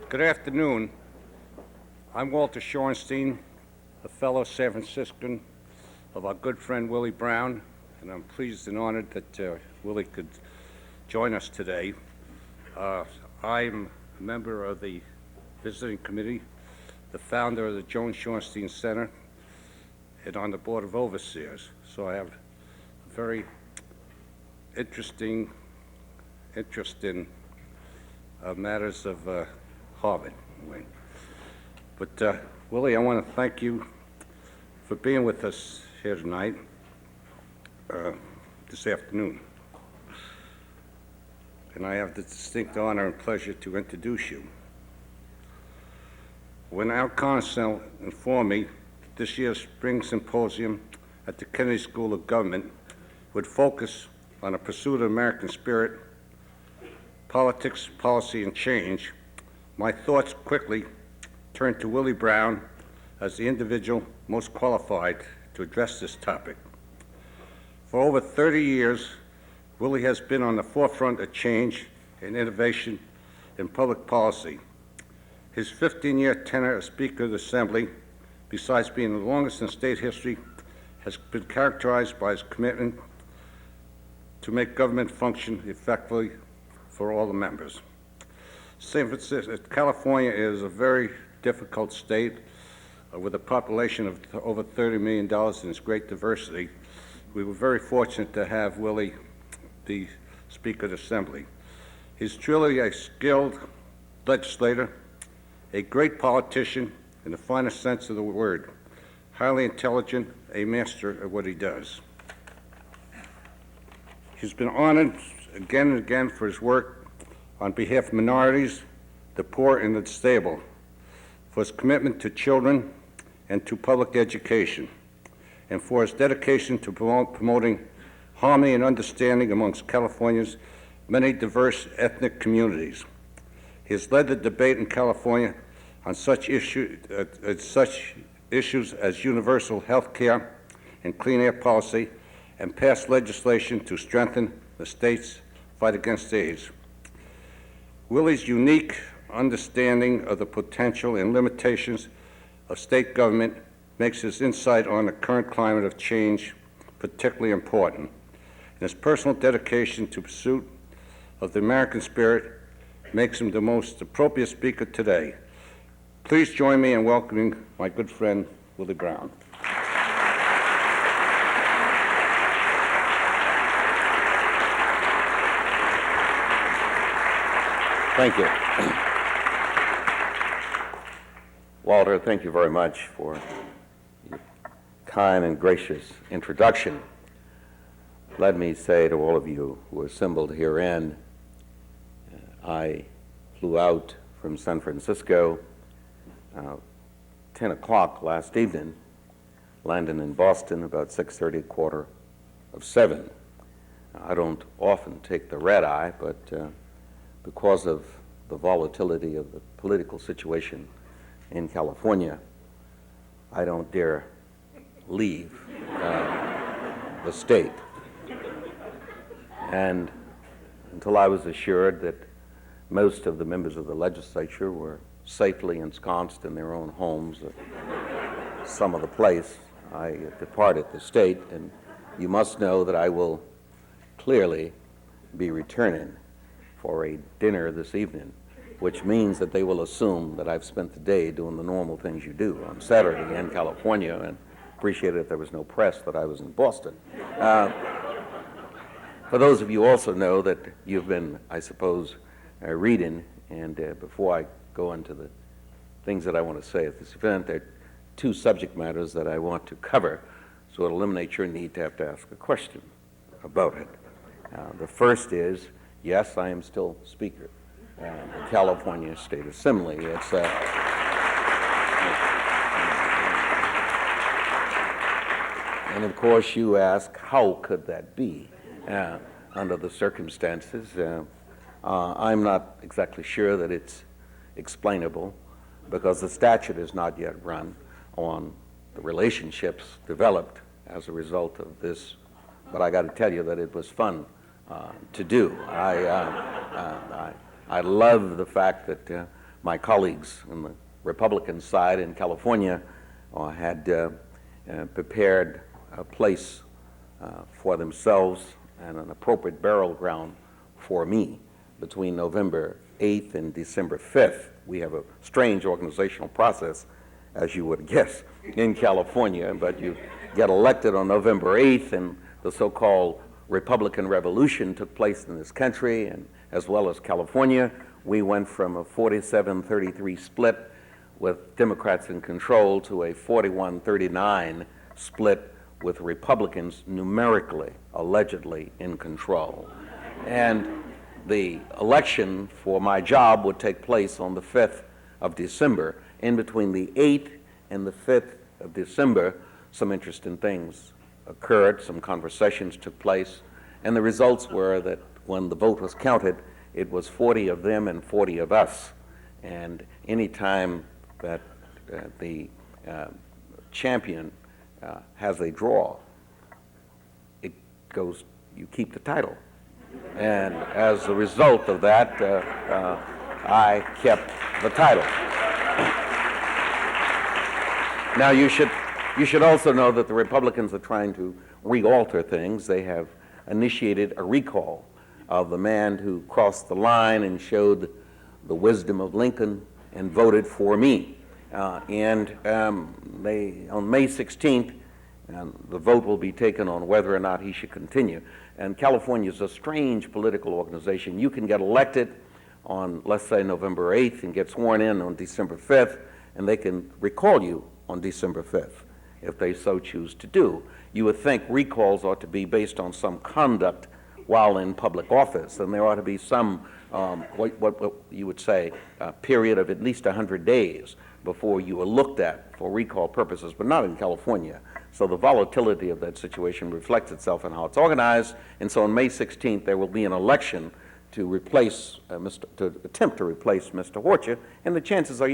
Good afternoon. I'm Walter Shorenstein, a fellow San Franciscan of our good friend Willie Brown, and I'm pleased and honored that Willie could join us today. I'm a member of the visiting committee, the founder of the Joan Shorenstein Center, and on the Board of Overseers. So I have a very interesting interest in matters of Harvard. But Willie, I want to thank you for being with us here tonight, this afternoon. And I have the distinct honor and pleasure to introduce you. When our counsel informed me that this year's spring symposium at the Kennedy School of Government would focus on the pursuit of American spirit, politics, policy, and change, my thoughts quickly turned to Willie Brown as the individual most qualified to address this topic. For over 30 years, Willie has been on the forefront of change and innovation in public policy. His 15-year tenure as Speaker of the Assembly, besides being the longest in state history, has been characterized by his commitment to make government function effectively for all the members. San Francisco, California is a very difficult state with a population of over $30 million and its great diversity. We were very fortunate to have Willie the Speaker of the Assembly. He's truly a skilled legislator, a great politician in the finest sense of the word, highly intelligent, a master at what he does. He's been honored again and again for his work on behalf of minorities, the poor, and the disabled, for his commitment to children and to public education, and for his dedication to promoting harmony and understanding amongst California's many diverse ethnic communities. He has led the debate in California on such issues as universal health care and clean air policy, and passed legislation to strengthen the state's fight against AIDS. Willie's unique understanding of the potential and limitations of state government makes his insight on the current climate of change particularly important. And his personal dedication to pursuit of the American spirit makes him the most appropriate speaker today. Please join me in welcoming my good friend, Willie Brown. Thank you. Walter, thank you very much for your kind and gracious introduction. Let me say to all of you who are assembled herein, I flew out from San Francisco 10 o'clock last evening, landing in Boston about 6:30, 6:45. I don't often take the red eye, but because of the volatility of the political situation in California, I don't dare leave the state. And until I was assured that most of the members of the legislature were safely ensconced in their own homes or some other place, I departed the state. And you must know that I will clearly be returning for a dinner this evening, which means that they will assume that I've spent the day doing the normal things you do on Saturday in California, and appreciate it if there was no press that I was in Boston. For those of you who also know that you've been, I suppose, reading, and before I go into the things that I want to say at this event, there are two subject matters that I want to cover, so it eliminates your need to have to ask a question about it. The first is, yes, I am still Speaker of the California State Assembly. It's and of course you ask, how could that be under the circumstances? I'm not exactly sure that it's explainable, because the statute is not yet run on the relationships developed as a result of this. But I got to tell you that it was fun to do. I love the fact that my colleagues on the Republican side in California had prepared a place for themselves and an appropriate burial ground for me between November 8th and December 5th. We have a strange organizational process, as you would guess, in California, but you get elected on November 8th, and the so-called Republican Revolution took place in this country, and as well as California. We went from a 47-33 split with Democrats in control to a 41-39 split with Republicans numerically, allegedly in control. And the election for my job would take place on the 5th of December. In between the 8th and the 5th of December, some interesting things occurred, some conversations took place, and the results were that when the vote was counted, it was 40 of them and 40 of us. And any time that the champion has a draw, it goes, you keep the title. And as a result of that, I kept the title. Now you should also know that the Republicans are trying to re-alter things. They have initiated a recall of the man who crossed the line and showed the wisdom of Lincoln and voted for me. On May 16th, the vote will be taken on whether or not he should continue. And California is a strange political organization. You can get elected on, let's say, November 8th and get sworn in on December 5th, and they can recall you on December 5th, if they so choose to do. You would think recalls ought to be based on some conduct while in public office, and there ought to be some, what you would say, a period of at least 100 days before you are looked at for recall purposes, but not in California. So the volatility of that situation reflects itself in how it's organized, and so on May 16th there will be an election to replace, to attempt to replace Mr. Horcher, and the chances are,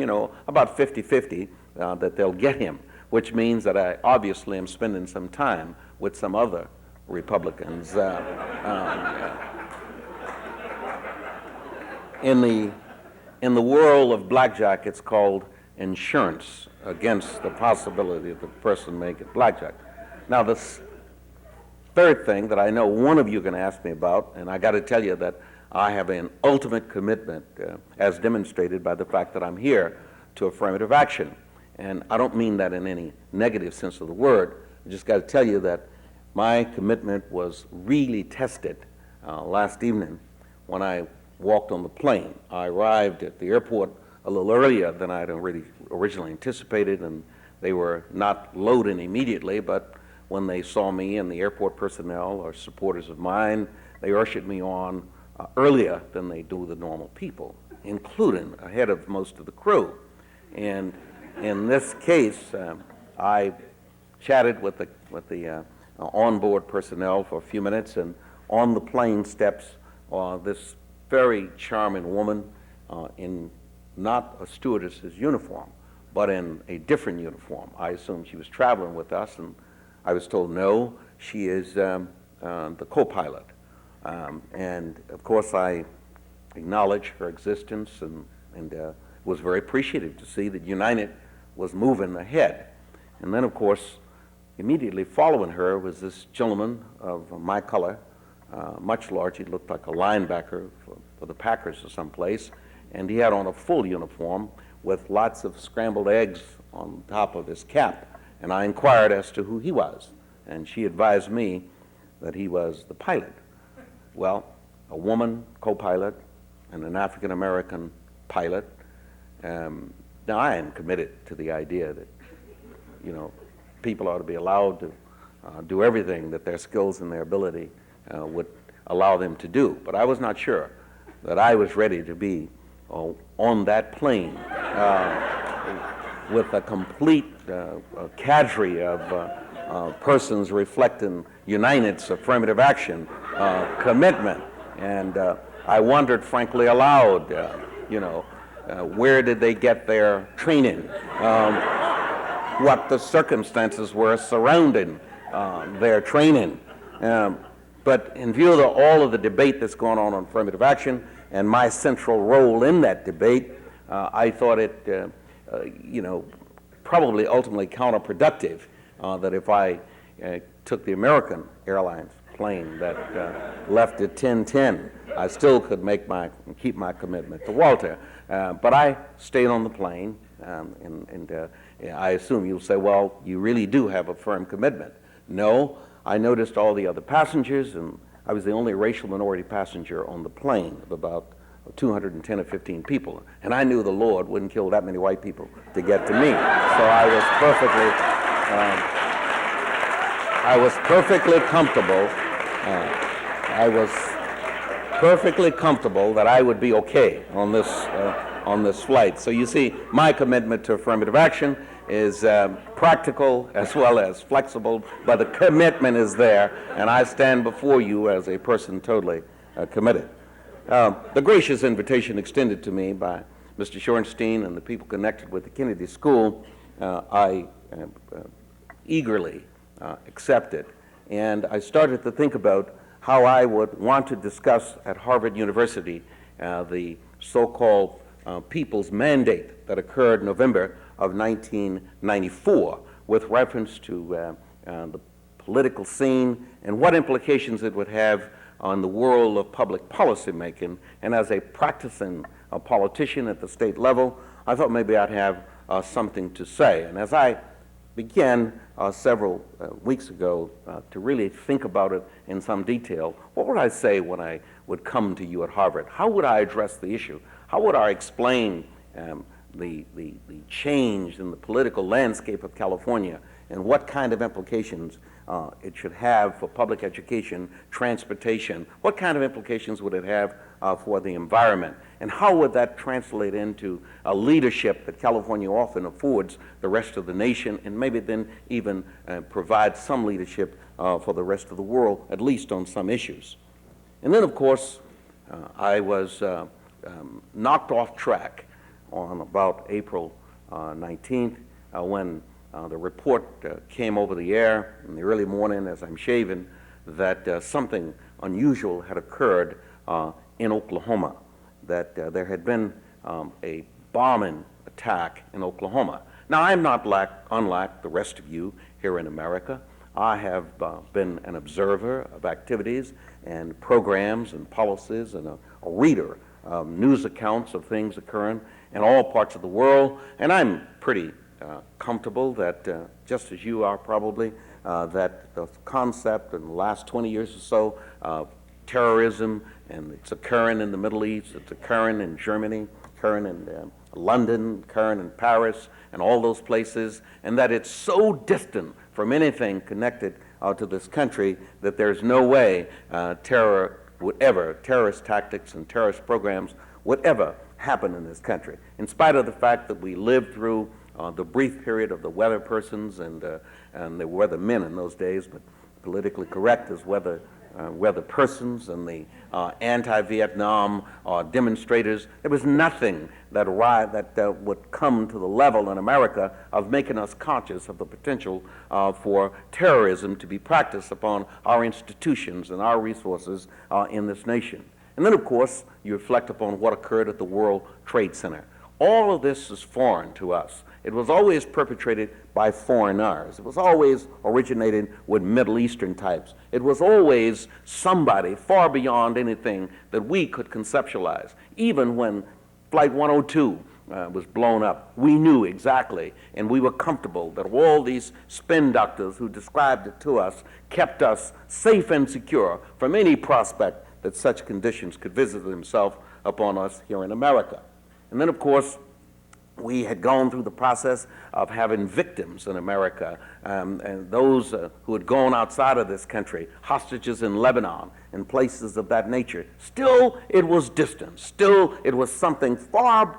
about 50-50 that they'll get him, which means that I obviously am spending some time with some other Republicans. In the world of blackjack, it's called insurance against the possibility that the person may get blackjack. Now, this third thing that I know one of you are going to ask me about, and I got to tell you that I have an ultimate commitment, as demonstrated by the fact that I'm here, to affirmative action. And I don't mean that in any negative sense of the word. I just got to tell you that my commitment was really tested last evening when I walked on the plane. I arrived at the airport a little earlier than I had originally anticipated, and they were not loading immediately, but when they saw me and the airport personnel or supporters of mine, they ushered me on earlier than they do the normal people, including ahead of most of the crew. And in this case, I chatted with the onboard personnel for a few minutes, and on the plane steps this very charming woman in not a stewardess's uniform, but in a different uniform. I assumed she was traveling with us, and I was told no, she is the co-pilot. And of course I acknowledged her existence and was very appreciative to see that United was moving ahead. And then of course, immediately following her was this gentleman of my color, much larger. He looked like a linebacker for the Packers or someplace, and he had on a full uniform with lots of scrambled eggs on top of his cap. And I inquired as to who he was, and she advised me that he was the pilot. Well, a woman co-pilot and an African-American pilot. Now I am committed to the idea that, people ought to be allowed to do everything that their skills and their ability would allow them to do. But I was not sure that I was ready to be on that plane with a complete cadre of persons reflecting United's affirmative action commitment. And I wondered, frankly, aloud, where did they get their training? What the circumstances were surrounding their training. But in view of all of the debate that's going on affirmative action and my central role in that debate, I thought it, probably ultimately counterproductive that if I took the American Airlines plane that left at 10:10, I still could keep my commitment to Walter. But I stayed on the plane, and I assume you'll say, well, you really do have a firm commitment. No, I noticed all the other passengers, and I was the only racial minority passenger on the plane of about 210 or 15 people. And I knew the Lord wouldn't kill that many white people to get to me. So I was perfectly comfortable. I was perfectly comfortable that I would be okay on this flight. So you see, my commitment to affirmative action is practical as well as flexible, but the commitment is there, and I stand before you as a person totally committed. The gracious invitation extended to me by Mr. Shorenstein and the people connected with the Kennedy School, I eagerly accepted, and I started to think about how I would want to discuss at Harvard University the so-called People's Mandate that occurred in November of 1994 with reference to the political scene and what implications it would have on the world of public policy making. And as a practicing politician at the state level, I thought maybe I'd have something to say. And as I began several weeks ago to really think about it in some detail, what would I say when I would come to you at Harvard? How would I address the issue? How would I explain the change in the political landscape of California and what kind of implications it should have for public education, transportation? What kind of implications would it have for the environment? And how would that translate into a leadership that California often affords the rest of the nation, and maybe then even provide some leadership for the rest of the world, at least on some issues? And then, of course, I was knocked off track on about April 19th when the report came over the air in the early morning as I'm shaving that something unusual had occurred in Oklahoma, that there had been a bombing attack in Oklahoma. Now, I'm not unlike the rest of you here in America. I have been an observer of activities and programs and policies and a reader of news accounts of things occurring in all parts of the world, and I'm pretty comfortable that, just as you are probably, that the concept in the last 20 years or so of terrorism, and it's occurring in the Middle East, it's occurring in Germany, occurring in London, occurring in Paris, and all those places, and that it's so distant from anything connected to this country that there's no way terrorist tactics and terrorist programs would ever happen in this country, in spite of the fact that we lived through the brief period of the weather persons and the weather men in those days, but politically correct as weather persons and the anti-Vietnam demonstrators. There was nothing that would come to the level in America of making us conscious of the potential for terrorism to be practiced upon our institutions and our resources in this nation. And then, of course, you reflect upon what occurred at the World Trade Center. All of this is foreign to us. It was always perpetrated by foreigners. It was always originated with Middle Eastern types. It was always somebody far beyond anything that we could conceptualize. Even when Flight 102 was blown up, we knew exactly, and we were comfortable that all these spin doctors who described it to us kept us safe and secure from any prospect that such conditions could visit themselves upon us here in America. And then, of course, we had gone through the process of having victims in America, and those who had gone outside of this country, hostages in Lebanon and places of that nature. Still, it was distant. Still, it was something far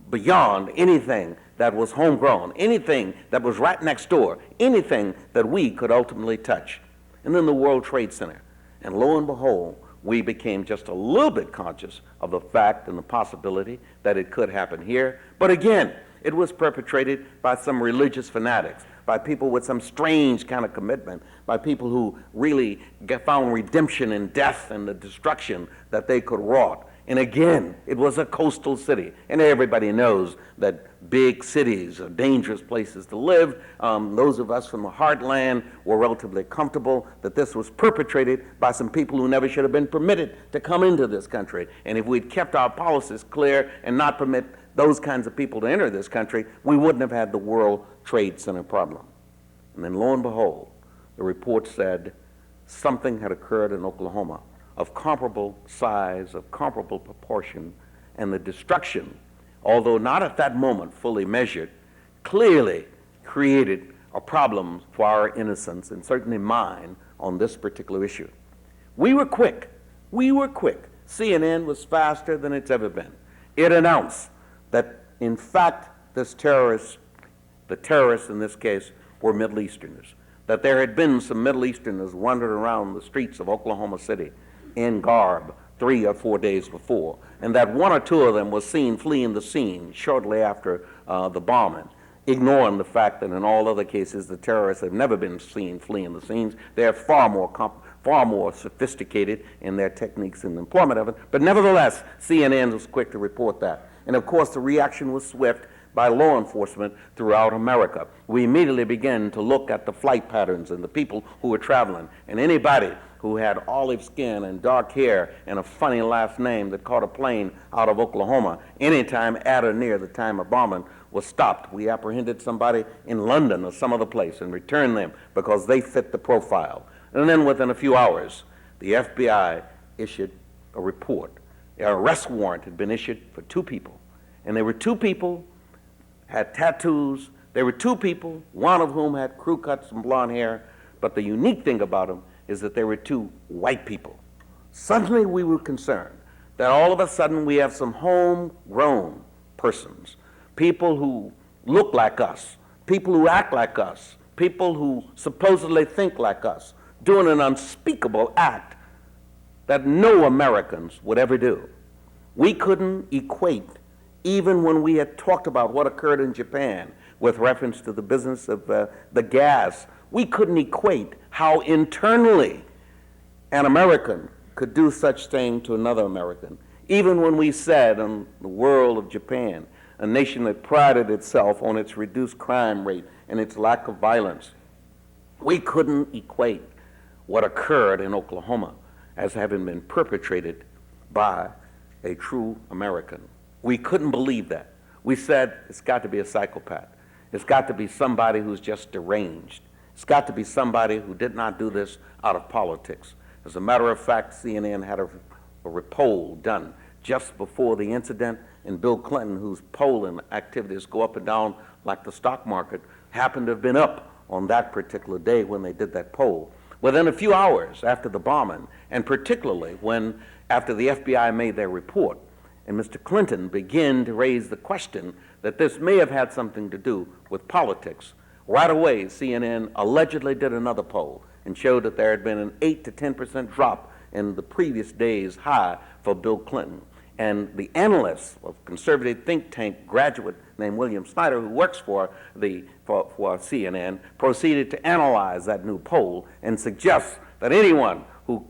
beyond anything that was homegrown, anything that was right next door, anything that we could ultimately touch. And then the World Trade Center. And lo and behold, we became just a little bit conscious of the fact and the possibility that it could happen here. But again, it was perpetrated by some religious fanatics, by people with some strange kind of commitment, by people who really found redemption in death and the destruction that they could wrought. And again, it was a coastal city. And everybody knows that big cities are dangerous places to live. Those of us from the heartland were relatively comfortable that this was perpetrated by some people who never should have been permitted to come into this country. And if we'd kept our policies clear and not permit those kinds of people to enter this country, we wouldn't have had the World Trade Center problem. And then lo and behold, the report said something had occurred in Oklahoma of comparable size, of comparable proportion, and the destruction, although not at that moment fully measured, clearly created a problem for our innocence, and certainly mine, on this particular issue. We were quick. We were quick. CNN was faster than it's ever been. It announced that, in fact, the terrorists in this case were Middle Easterners, that there had been some Middle Easterners wandering around the streets of Oklahoma City in garb 3 or 4 days before, and that 1 or 2 of them was seen fleeing the scene shortly after the bombing, ignoring the fact that in all other cases the terrorists have never been seen fleeing the scenes. They're far more sophisticated in their techniques and employment of it, but nevertheless, CNN was quick to report that. And of course, the reaction was swift by law enforcement throughout America. We immediately began to look at the flight patterns and the people who were traveling, and anybody who had olive skin and dark hair and a funny last name that caught a plane out of Oklahoma anytime at or near the time of bombing was stopped. We apprehended somebody in London or some other place and returned them because they fit the profile. And then within a few hours, the FBI issued a report. An arrest warrant had been issued for 2 people. And there were 2 people, had tattoos. There were 2 people, one of whom had crew cuts and blonde hair. But the unique thing about them is that there were 2 white people. Suddenly we were concerned that all of a sudden we have some homegrown persons, people who look like us, people who act like us, people who supposedly think like us, doing an unspeakable act that no Americans would ever do. We couldn't equate, even when we had talked about what occurred in Japan with reference to the business of the gas, we couldn't equate how internally an American could do such thing to another American. Even when we said in the world of Japan, a nation that prided itself on its reduced crime rate and its lack of violence, we couldn't equate what occurred in Oklahoma as having been perpetrated by a true American. We couldn't believe that. We said, it's got to be a psychopath. It's got to be somebody who's just deranged. It's got to be somebody who did not do this out of politics. As a matter of fact, CNN had a poll done just before the incident, and Bill Clinton, whose polling activities go up and down like the stock market, happened to have been up on that particular day when they did that poll. Within a few hours after the bombing, and particularly after the FBI made their report, and Mr. Clinton began to raise the question that this may have had something to do with politics, right away CNN allegedly did another poll and showed that there had been an 8 to 10% drop in the previous day's high for Bill Clinton. And the analyst of conservative think tank graduate named William Snyder, who works for CNN, proceeded to analyze that new poll and suggest that anyone who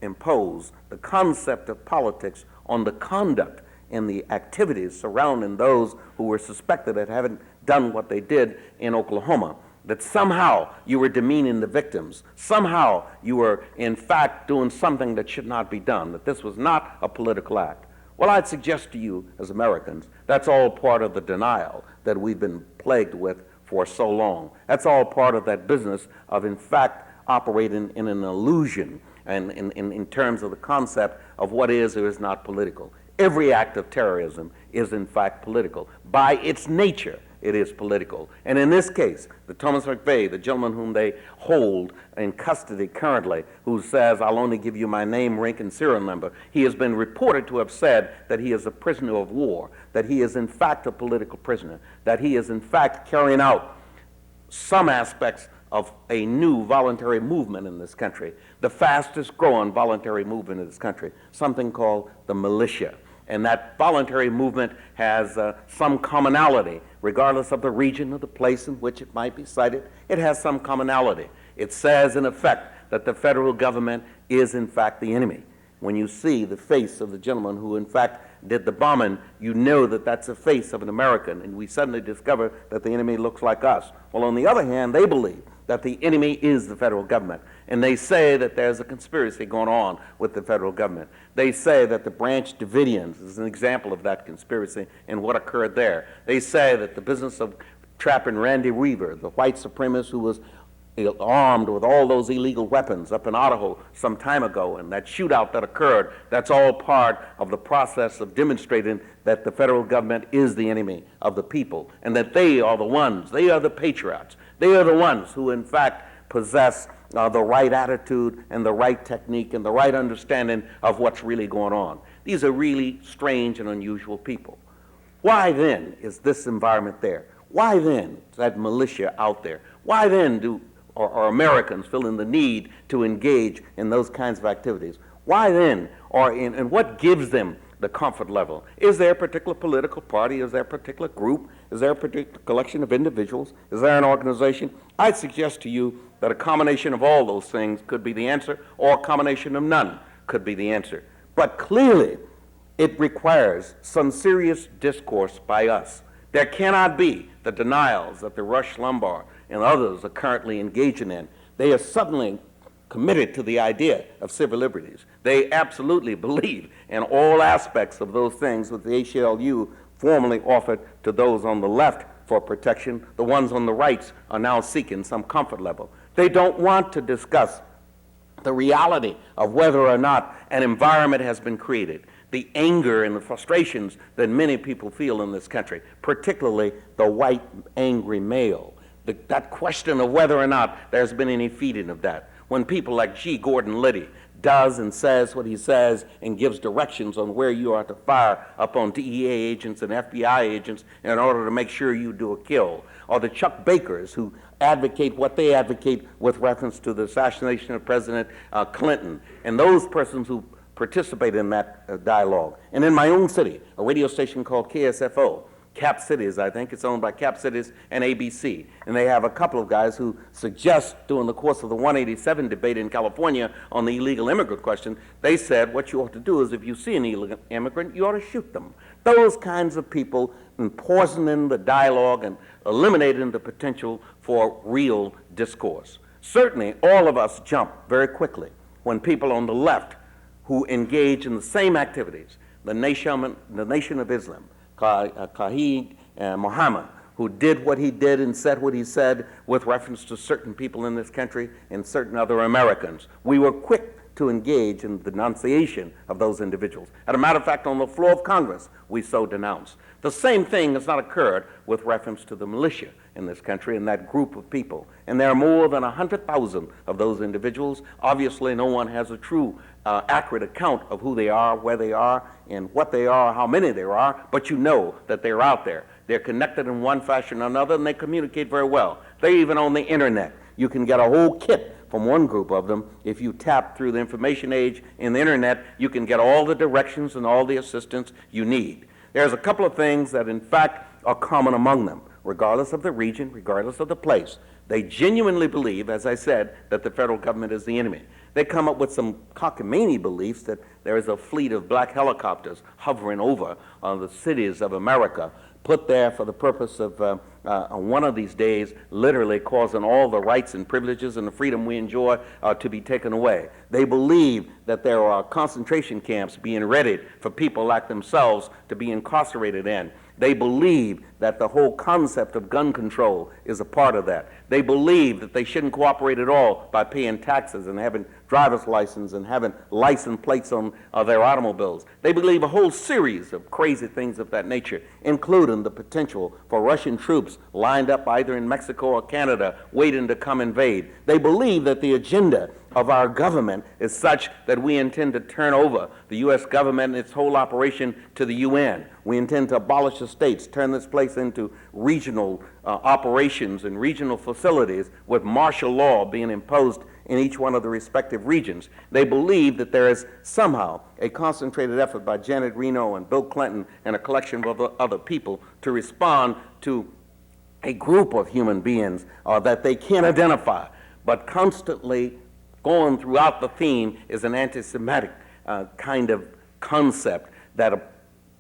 imposed the concept of politics on the conduct and the activities surrounding those who were suspected of having done what they did in Oklahoma, that somehow you were demeaning the victims, somehow you were in fact doing something that should not be done, that this was not a political act. Well, I'd suggest to you as Americans, that's all part of the denial that we've been plagued with for so long. That's all part of that business of in fact operating in an illusion and in terms of the concept of what is or is not political. Every act of terrorism is in fact political. By its nature, it is political. And in this case, the Thomas McVeigh, the gentleman whom they hold in custody currently, who says, I'll only give you my name, rank, and serial number, he has been reported to have said that he is a prisoner of war, that he is in fact a political prisoner, that he is in fact carrying out some aspects of a new voluntary movement in this country, the fastest growing voluntary movement in this country, something called the militia. And that voluntary movement has some commonality, regardless of the region or the place in which it might be cited. It has some commonality. It says, in effect, that the federal government is, in fact, the enemy. When you see the face of the gentleman who, in fact, did the bombing, you know that that's the face of an American, and we suddenly discover that the enemy looks like us. Well, on the other hand, they believe that the enemy is the federal government, and they say that there's a conspiracy going on with the federal government. They say that the Branch Davidians is an example of that conspiracy and what occurred there. They say that the business of trapping Randy Weaver, the white supremacist who was armed with all those illegal weapons up in Idaho some time ago, and that shootout that occurred, that's all part of the process of demonstrating that the federal government is the enemy of the people, and that they are the ones, they are the patriots, they are the ones who in fact possess the right attitude and the right technique and the right understanding of what's really going on. These are really strange and unusual people. Why then is this environment there? Why then is that militia out there? Why then are Americans feeling the need to engage in those kinds of activities? Why then, and what gives them the comfort level? Is there a particular political party? Is there a particular group? Is there a particular collection of individuals? Is there an organization? I'd suggest to you that a combination of all those things could be the answer, or a combination of none could be the answer. But clearly, it requires some serious discourse by us. There cannot be the denials that the Rush Limbaugh and others are currently engaging in. They are suddenly committed to the idea of civil liberties. They absolutely believe in all aspects of those things that the ACLU formerly offered to those on the left for protection. The ones on the right are now seeking some comfort level. They don't want to discuss the reality of whether or not an environment has been created, the anger and the frustrations that many people feel in this country, particularly the white angry male. That question of whether or not there's been any feeding of that. When people like G. Gordon Liddy does and says what he says and gives directions on where you are to fire upon DEA agents and FBI agents in order to make sure you do a kill, or the Chuck Bakers who advocate what they advocate with reference to the assassination of President Clinton, and those persons who participate in that dialogue. And in my own city, a radio station called KSFO, Cap Cities, I think. It's owned by Cap Cities and ABC. And they have a couple of guys who suggest, during the course of the 187 debate in California on the illegal immigrant question, they said what you ought to do is if you see an illegal immigrant, you ought to shoot them. Those kinds of people poisoning the dialogue and eliminating the potential for real discourse. Certainly, all of us jump very quickly when people on the left who engage in the same activities, the Nation of Islam, Qahid Muhammad, who did what he did and said what he said with reference to certain people in this country and certain other Americans. We were quick to engage in the denunciation of those individuals. As a matter of fact, on the floor of Congress, we so denounced. The same thing has not occurred with reference to the militia in this country and that group of people. And there are more than 100,000 of those individuals. Obviously, no one has a true accurate account of who they are, where they are, and what they are, how many there are, but you know that they're out there. They're connected in one fashion or another, and they communicate very well. They're even on the internet. You can get a whole kit from one group of them. If you tap through the information age in the internet, you can get all the directions and all the assistance you need. There's a couple of things that, in fact, are common among them, regardless of the region, regardless of the place. They genuinely believe, as I said, that the federal government is the enemy. They come up with some cockamamie beliefs that there is a fleet of black helicopters hovering over the cities of America, put there for the purpose of on one of these days literally causing all the rights and privileges and the freedom we enjoy to be taken away. They believe that there are concentration camps being readied for people like themselves to be incarcerated in. They believe that the whole concept of gun control is a part of that. They believe that they shouldn't cooperate at all by paying taxes and having driver's license and having license plates on their automobiles. They believe a whole series of crazy things of that nature, including the potential for Russian troops lined up either in Mexico or Canada waiting to come invade. They believe that the agenda of our government is such that we intend to turn over the U.S. government and its whole operation to the UN. We intend to abolish the states, turn this place into regional operations and regional facilities with martial law being imposed in each one of the respective regions. They believe that there is somehow a concentrated effort by Janet Reno and Bill Clinton and a collection of other people to respond to a group of human beings that they can't identify, but constantly going throughout the theme is an anti-Semitic kind of concept that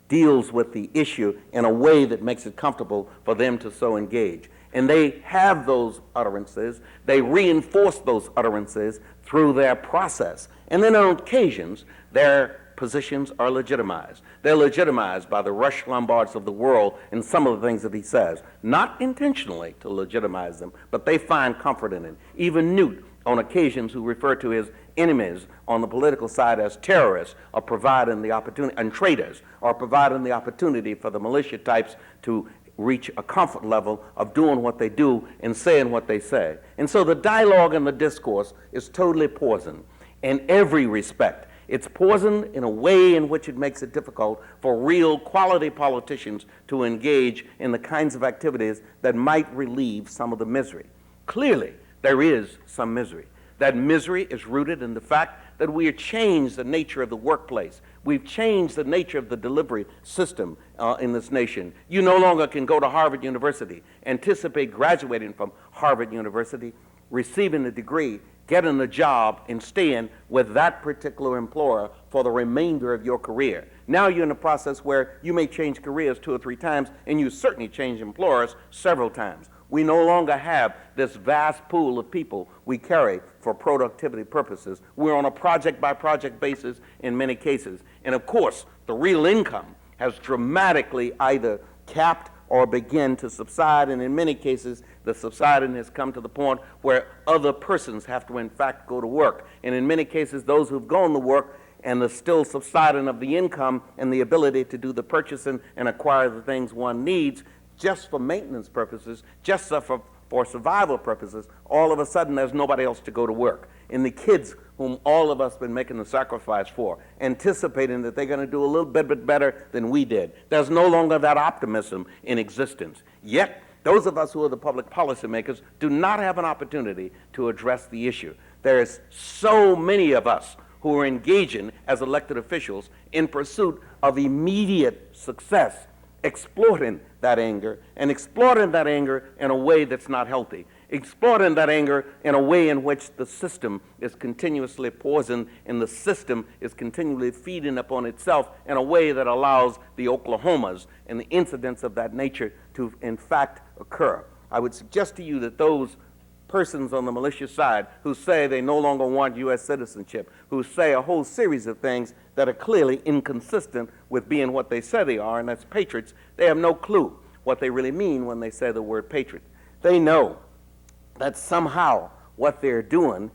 deals with the issue in a way that makes it comfortable for them to so engage. And they have those utterances, they reinforce those utterances through their process. And then on occasions, their positions are legitimized. They're legitimized by the Rush Limbaugh of the world in some of the things that he says, not intentionally to legitimize them, but they find comfort in it. Even Newt, on occasions, who refer to his enemies on the political side as terrorists, are providing the opportunity, and traitors, are providing the opportunity for the militia types to reach a comfort level of doing what they do and saying what they say. And so the dialogue and the discourse is totally poisoned in every respect. It's poisoned in a way in which it makes it difficult for real quality politicians to engage in the kinds of activities that might relieve some of the misery. Clearly, there is some misery. That misery is rooted in the fact that we have changed the nature of the workplace. We've changed the nature of the delivery system in this nation. You no longer can go to Harvard University, anticipate graduating from Harvard University, receiving a degree, getting a job, and staying with that particular employer for the remainder of your career. Now you're in a process where you may change careers 2 or 3 times, and you certainly change employers several times. We no longer have this vast pool of people we carry for productivity purposes. We're on a project-by-project basis in many cases. And of course, the real income has dramatically either capped or begin to subside, and in many cases, the subsiding has come to the point where other persons have to, in fact, go to work. And in many cases, those who've gone to work and the still subsiding of the income and the ability to do the purchasing and acquire the things one needs just for maintenance purposes, just for survival purposes, all of a sudden there's nobody else to go to work. And the kids whom all of us have been making the sacrifice for, anticipating that they're going to do a little bit better than we did. There's no longer that optimism in existence. Yet, those of us who are the public policymakers do not have an opportunity to address the issue. There's so many of us who are engaging as elected officials in pursuit of immediate success, exploiting that anger, and exploiting that anger in a way that's not healthy, exploiting that anger in a way in which the system is continuously poisoned and the system is continually feeding upon itself in a way that allows the Oklahomas and the incidents of that nature to, in fact, occur. I would suggest to you that those persons on the malicious side who say they no longer want U.S. citizenship, who say a whole series of things that are clearly inconsistent with being what they say they are, and that's patriots, they have no clue what they really mean when they say the word patriot. They know that somehow what they're doing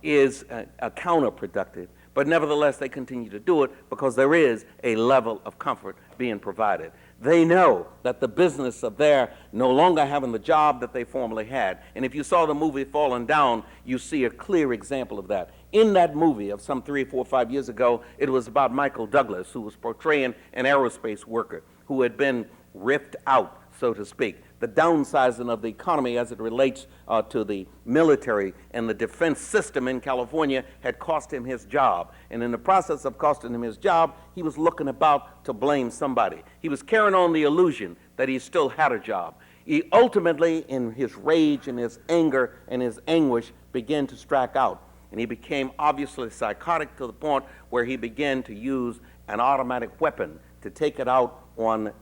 is counterproductive, but nevertheless they continue to do it because there is a level of comfort being provided. They know that the business of their no longer having the job that they formerly had. And if you saw the movie Falling Down, you see a clear example of that. In that movie of some 3 or 4 or 5 years ago, it was about Michael Douglas, who was portraying an aerospace worker who had been ripped out, so to speak. The downsizing of the economy as it relates to the military and the defense system in California had cost him his job. And in the process of costing him his job, he was looking about to blame somebody. He was carrying on the illusion that he still had a job. He ultimately, in his rage and his anger and his anguish, began to strike out. And he became obviously psychotic to the point where he began to use an automatic weapon to take it out on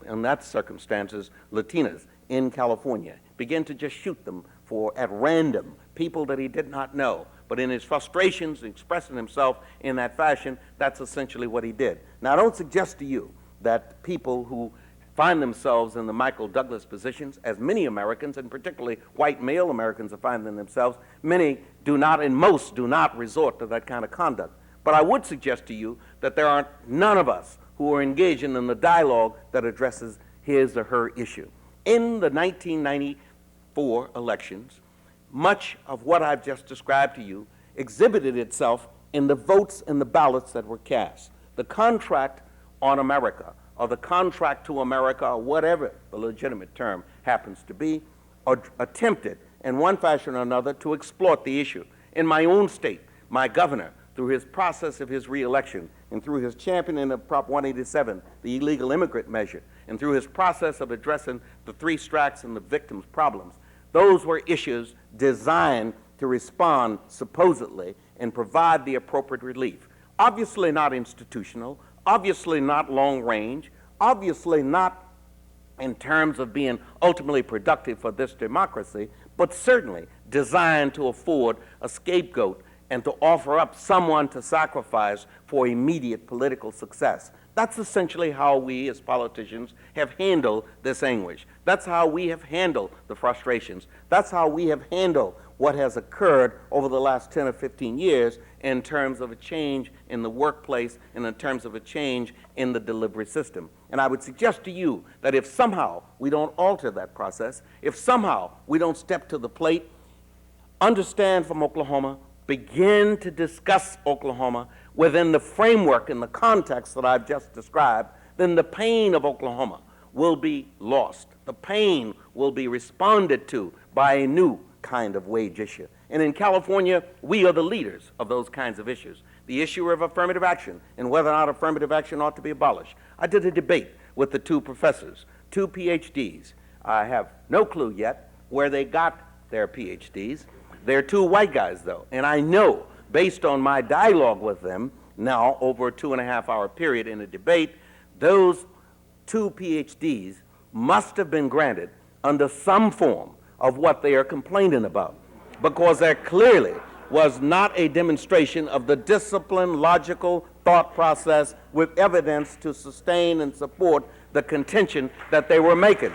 in that circumstances, Latinas in California, began to just shoot them at random, people that he did not know. But in his frustrations, expressing himself in that fashion, that's essentially what he did. Now, I don't suggest to you that people who find themselves in the Michael Douglas positions, as many Americans, and particularly white male Americans are finding themselves, many do not, and most do not resort to that kind of conduct. But I would suggest to you that there are none of us who are engaging in the dialogue that addresses his or her issue. In the 1994 elections, much of what I've just described to you exhibited itself in the votes and the ballots that were cast. The contract on America, or the contract to America, or whatever the legitimate term happens to be, attempted in one fashion or another to exploit the issue. In my own state, my governor, through his process of his reelection, and through his championing of Prop 187, the illegal immigrant measure, and through his process of addressing the 3 strikes and the victims' problems, those were issues designed to respond supposedly and provide the appropriate relief. obviously not institutional, obviously not long range, obviously not in terms of being ultimately productive for this democracy, but certainly designed to afford a scapegoat and to offer up someone to sacrifice for immediate political success. That's essentially how we as politicians have handled this anguish. That's how we have handled the frustrations. That's how we have handled what has occurred over the last 10 or 15 years in terms of a change in the workplace and in terms of a change in the delivery system. And I would suggest to you that if somehow we don't alter that process, if somehow we don't step to the plate, understand from Oklahoma, begin to discuss Oklahoma within the framework and the context that I've just described, then the pain of Oklahoma will be lost. The pain will be responded to by a new kind of wage issue. And in California, we are the leaders of those kinds of issues. The issue of affirmative action and whether or not affirmative action ought to be abolished. I did a debate with the two professors, two PhDs. I have no clue yet where they got their PhDs. They're two white guys, though, and I know, based on my dialogue with them now over a 2.5-hour period in a debate, those two PhDs must have been granted under some form of what they are complaining about, because there clearly was not a demonstration of the disciplined, logical thought process with evidence to sustain and support the contention that they were making.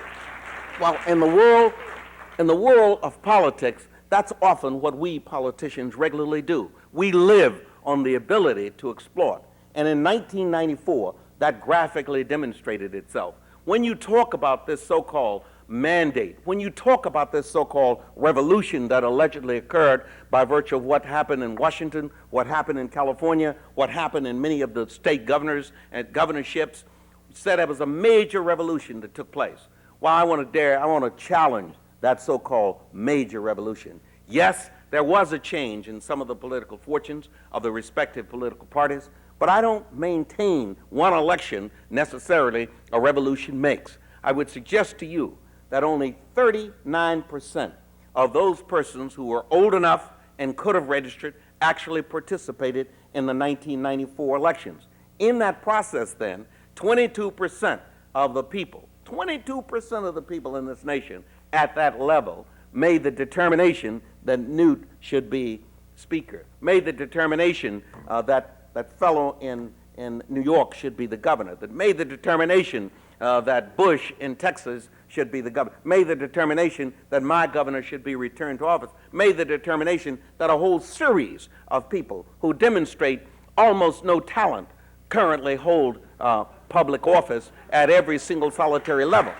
Well, in the world of politics, that's often what we politicians regularly do. We live on the ability to exploit. And in 1994, that graphically demonstrated itself. When you talk about this so-called mandate, when you talk about this so-called revolution that allegedly occurred by virtue of what happened in Washington, what happened in California, what happened in many of the state governors and governorships, said it was a major revolution that took place. Well, I want to challenge that so-called major revolution. Yes, there was a change in some of the political fortunes of the respective political parties, but I don't maintain one election necessarily a revolution makes. I would suggest to you that only 39% of those persons who were old enough and could have registered actually participated in the 1994 elections. In that process, then, 22% of the people, 22% of the people in this nation at that level made the determination that Newt should be Speaker, made the determination that fellow in New York should be the governor, that made the determination that Bush in Texas should be the governor, made the determination that my governor should be returned to office, made the determination that a whole series of people who demonstrate almost no talent currently hold public office at every single solitary level.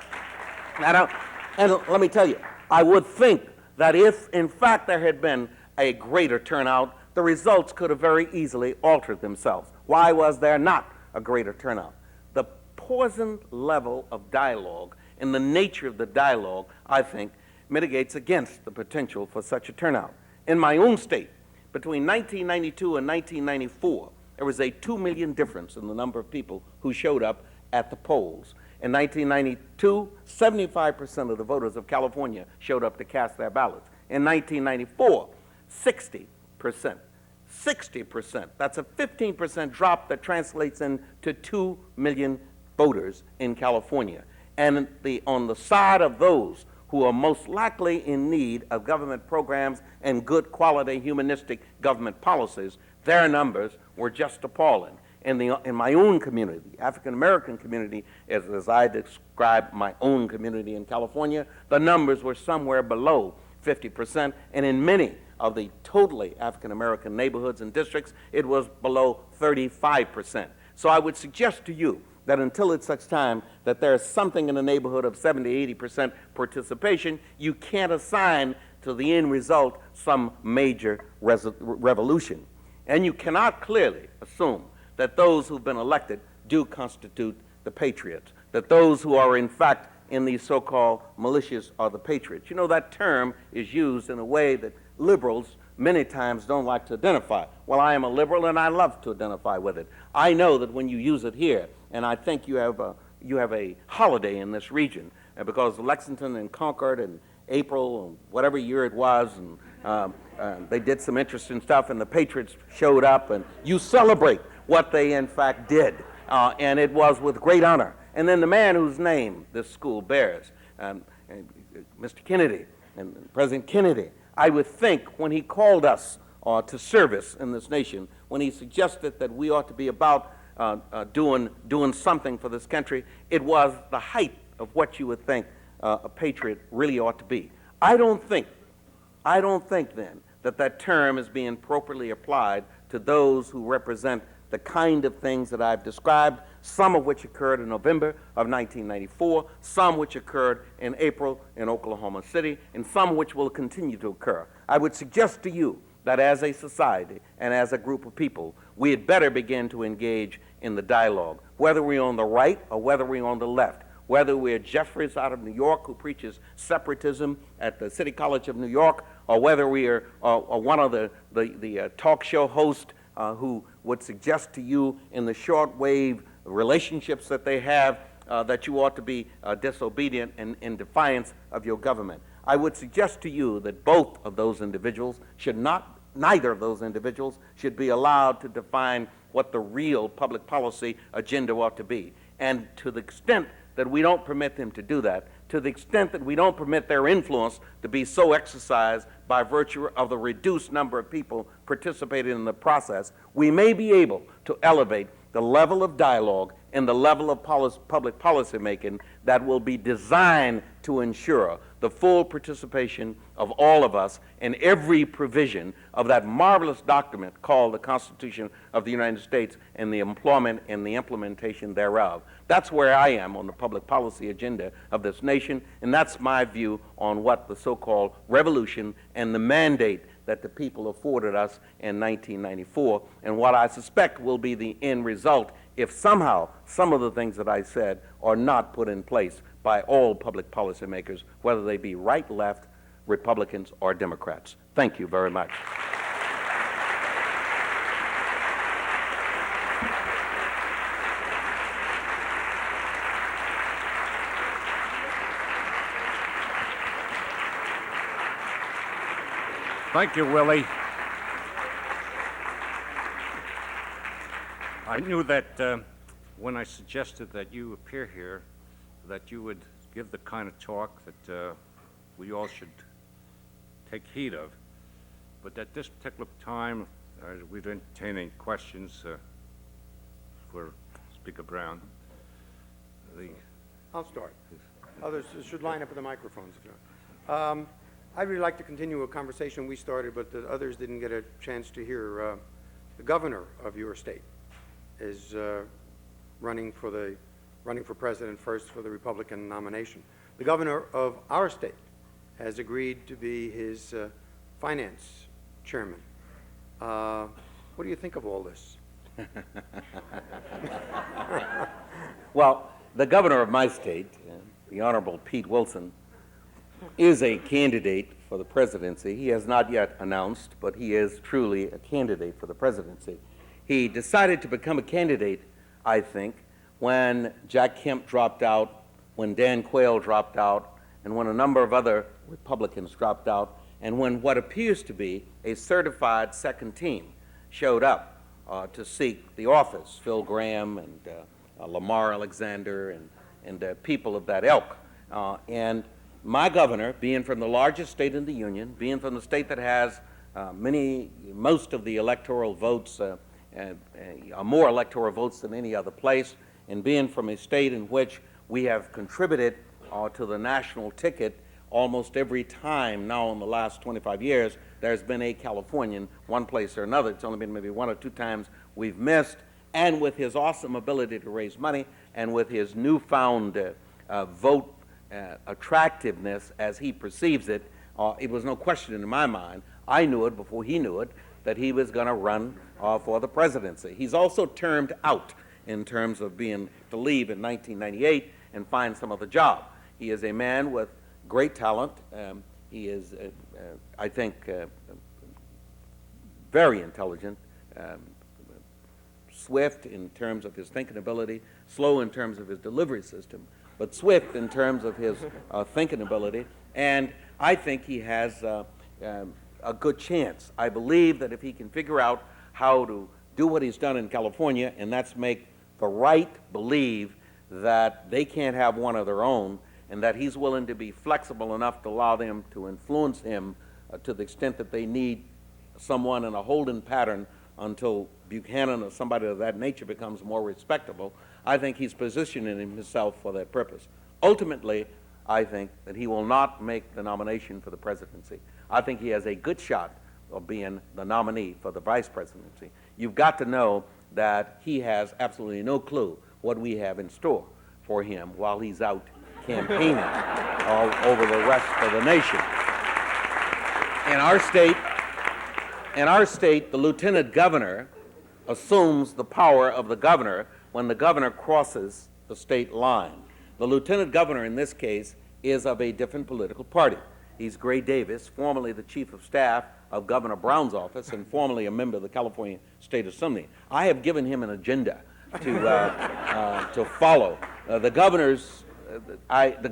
And let me tell you, I would think that if, in fact, there had been a greater turnout, the results could have very easily altered themselves. Why was there not a greater turnout? The poisoned level of dialogue and the nature of the dialogue, I think, mitigates against the potential for such a turnout. In my own state, between 1992 and 1994, there was a 2 million difference in the number of people who showed up at the polls. In 1992, 75% of the voters of California showed up to cast their ballots. In 1994, 60%. 60%. That's a 15% drop that translates into 2 million voters in California. And on the side of those who are most likely in need of government programs and good quality humanistic government policies, their numbers were just appalling. In my own community, the African American community, as I describe my own community in California, the numbers were somewhere below 50%, and in many of the totally African American neighborhoods and districts, it was below 35%. So I would suggest to you that until it's such time that there's something in the neighborhood of 70, 80% participation, you can't assign to the end result some major revolution. And you cannot clearly assume that those who've been elected do constitute the patriots, that those who are in fact in these so-called militias are the patriots. You know, that term is used in a way that liberals many times don't like to identify. Well, I am a liberal and I love to identify with it. I know that when you use it here, and I think you have a holiday in this region, because Lexington and Concord and April, and whatever year it was, and they did some interesting stuff, and the Patriots showed up, and you celebrate what they in fact did, and it was with great honor. And then the man whose name this school bears, Mr. Kennedy, and President Kennedy, I would think when he called us to service in this nation, when he suggested that we ought to be about doing something for this country, it was the height of what you would think a patriot really ought to be. I don't think then that term is being appropriately applied to those who represent the kind of things that I've described, some of which occurred in November of 1994, some which occurred in April in Oklahoma City, and some which will continue to occur. I would suggest to you that as a society and as a group of people, we had better begin to engage in the dialogue, whether we're on the right or whether we're on the left, whether we're Jeffries out of New York who preaches separatism at the City College of New York, or whether we are one of the talk show hosts who would suggest to you in the shortwave relationships that they have that you ought to be disobedient and in defiance of your government. I would suggest to you that both of those individuals neither of those individuals should be allowed to define what the real public policy agenda ought to be. And to the extent that we don't permit them to do that, to the extent that we don't permit their influence to be so exercised by virtue of the reduced number of people participating in the process, we may be able to elevate the level of dialogue and the level of public policy making that will be designed to ensure the full participation of all of us in every provision of that marvelous document called the Constitution of the United States and the employment and the implementation thereof. That's where I am on the public policy agenda of this nation, and that's my view on what the so-called revolution and the mandate that the people afforded us in 1994, and what I suspect will be the end result if somehow some of the things that I said are not put in place by all public policymakers, whether they be right, left, Republicans, or Democrats. Thank you very much. Thank you, Willie. I knew that when I suggested that you appear here, that you would give the kind of talk that we all should take heed of. But at this particular time, we'd entertain any questions for Speaker Brown. I'll start. Others should line up at the microphones. I'd really like to continue a conversation we started, but the others didn't get a chance to hear. The governor of your state is running for president first for the Republican nomination. The governor of our state has agreed to be his finance chairman. What do you think of all this? Well, the governor of my state, the Honorable Pete Wilson, is a candidate for the presidency. He has not yet announced, but he is truly a candidate for the presidency. He decided to become a candidate, I think, when Jack Kemp dropped out, when Dan Quayle dropped out, and when a number of other Republicans dropped out, and when what appears to be a certified second team showed up to seek the office, Phil Graham and Lamar Alexander and people of that ilk. And my governor, being from the largest state in the Union, being from the state that has most of the electoral votes, more electoral votes than any other place, and being from a state in which we have contributed to the national ticket almost every time now in the last 25 years, there's been a Californian, one place or another. It's only been maybe one or two times we've missed. And with his awesome ability to raise money and with his newfound vote attractiveness as he perceives it, it was no question in my mind, I knew it before he knew it, that he was going to run for the presidency. He's also termed out in terms of being to leave in 1998 and find some other job. He is a man with great talent. He is, I think, very intelligent, swift in terms of his thinking ability, slow in terms of his delivery system, but swift in terms of his thinking ability. And I think he has a good chance. I believe that if he can figure out how to do what he's done in California, and that's make the right believe that they can't have one of their own, and that he's willing to be flexible enough to allow them to influence him to the extent that they need someone in a holding pattern until Buchanan or somebody of that nature becomes more respectable. I think he's positioning himself for that purpose. Ultimately, I think that he will not make the nomination for the presidency. I think he has a good shot of being the nominee for the vice presidency. You've got to know that he has absolutely no clue what we have in store for him while he's out campaigning all over the rest of the nation. In our state, the lieutenant governor assumes the power of the governor when the governor crosses the state line. The lieutenant governor in this case is of a different political party. He's Gray Davis, formerly the chief of staff of Governor Brown's office and formerly a member of the California State Assembly. I have given him an agenda to follow. The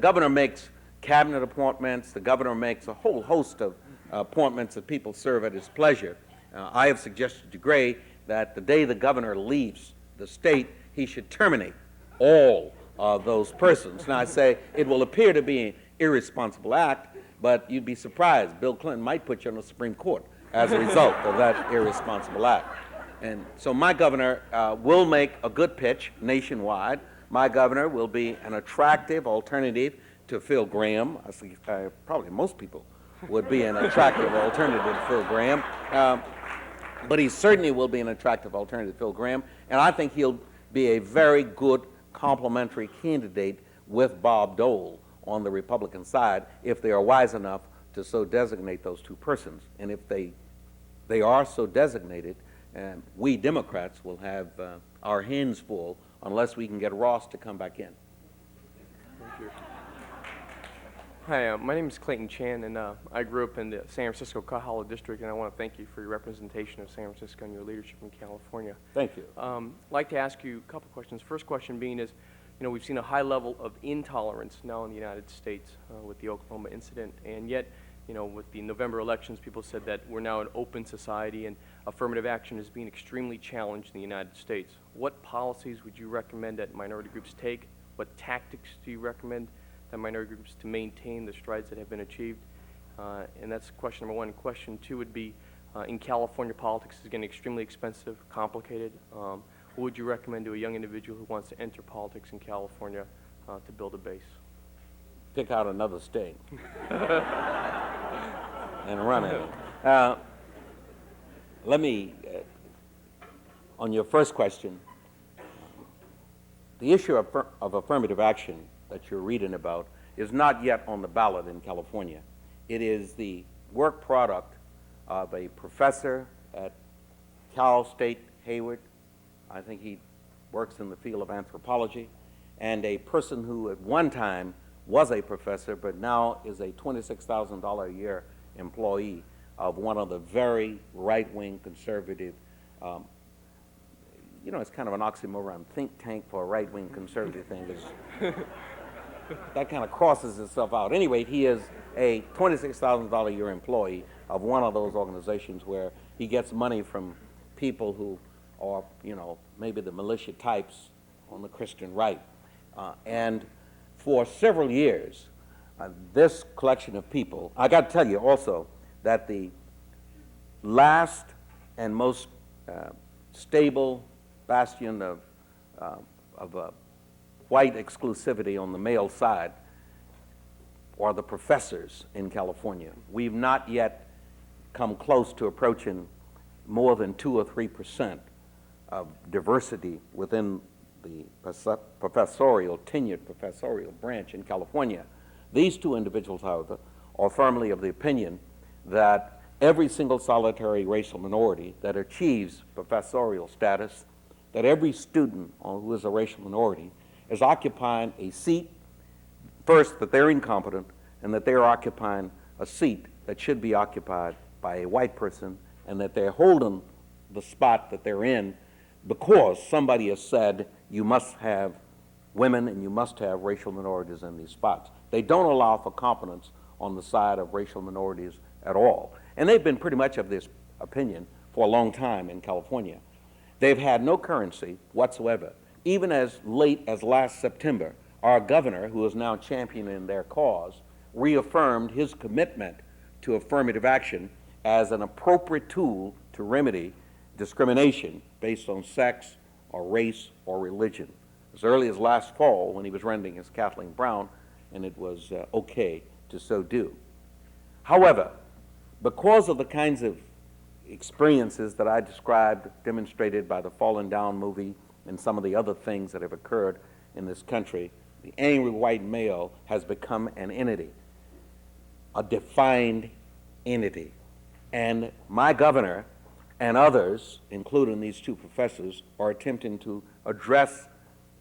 governor makes cabinet appointments. The governor makes a whole host of appointments that people serve at his pleasure. I have suggested to Gray that the day the governor leaves the state, he should terminate all of those persons. Now, I say it will appear to be an irresponsible act, but you'd be surprised. Bill Clinton might put you on the Supreme Court as a result of that irresponsible act. And so my governor will make a good pitch nationwide. My governor will be an attractive alternative to Phil Gramm. I think probably most people would be an attractive alternative to Phil Gramm. But he certainly will be an attractive alternative to Phil Gramm. And I think he'll be a very good complementary candidate with Bob Dole on the Republican side if they are wise enough to so designate those two persons. And if they are so designated, we Democrats will have our hands full unless we can get Ross to come back in. Thank you. Hi, my name is Clayton Chan, and I grew up in the San Francisco Cuyahoga District, and I want to thank you for your representation of San Francisco and your leadership in California. Thank you. I'd like to ask you a couple questions. First question being is, we've seen a high level of intolerance now in the United States with the Oklahoma incident, and yet, with the November elections, people said that we're now an open society and affirmative action is being extremely challenged in the United States. What policies would you recommend that minority groups take? What tactics do you recommend that minority groups to maintain the strides that have been achieved? And that's question number one. And question two would be, in California, politics is getting extremely expensive, complicated. What would you recommend to a young individual who wants to enter politics in California to build a base? Pick out another state and run it. Let me, on your first question, the issue of affirmative action that you're reading about is not yet on the ballot in California. It is the work product of a professor at Cal State Hayward. I think he works in the field of anthropology, and a person who at one time was a professor but now is a $26,000 a year employee of one of the very right-wing conservative, it's kind of an oxymoron, think tank for a right-wing conservative thing. That kind of crosses itself out. Anyway, he is a $26,000 a year employee of one of those organizations where he gets money from people who are, maybe the militia types on the Christian right. And for several years, this collection of people, I got to tell you also that the last and most stable bastion of white exclusivity on the male side are the professors in California. We've not yet come close to approaching more than 2 or 3% of diversity within the tenured professorial branch in California. These two individuals, however, are firmly of the opinion that every single solitary racial minority that achieves professorial status, that every student who is a racial minority is occupying a seat, first, that they're incompetent, and that they're occupying a seat that should be occupied by a white person, and that they're holding the spot that they're in because somebody has said you must have women and you must have racial minorities in these spots. They don't allow for competence on the side of racial minorities at all. And they've been pretty much of this opinion for a long time in California. They've had no currency whatsoever. Even as late as last September, our governor, who is now championing their cause, reaffirmed his commitment to affirmative action as an appropriate tool to remedy discrimination based on sex or race or religion. As early as last fall, when he was running as Kathleen Brown, and it was okay to so do. However, because of the kinds of experiences that I described, demonstrated by the Fallen Down movie and some of the other things that have occurred in this country, the angry white male has become an entity, a defined entity. And my governor and others, including these two professors, are attempting to address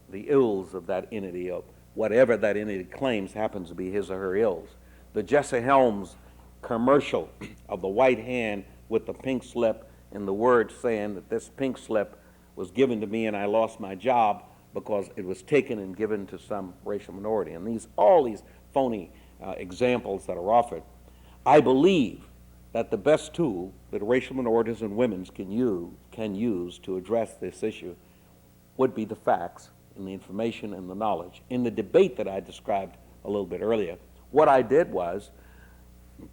the ills of that entity, of whatever that entity claims happens to be his or her ills. The Jesse Helms commercial of the white hand with the pink slip and the word saying that this pink slip was given to me and I lost my job because it was taken and given to some racial minority. And all these phony examples that are offered, I believe that the best tool that racial minorities and women can use to address this issue would be the facts and the information and the knowledge. In the debate that I described a little bit earlier, what I did was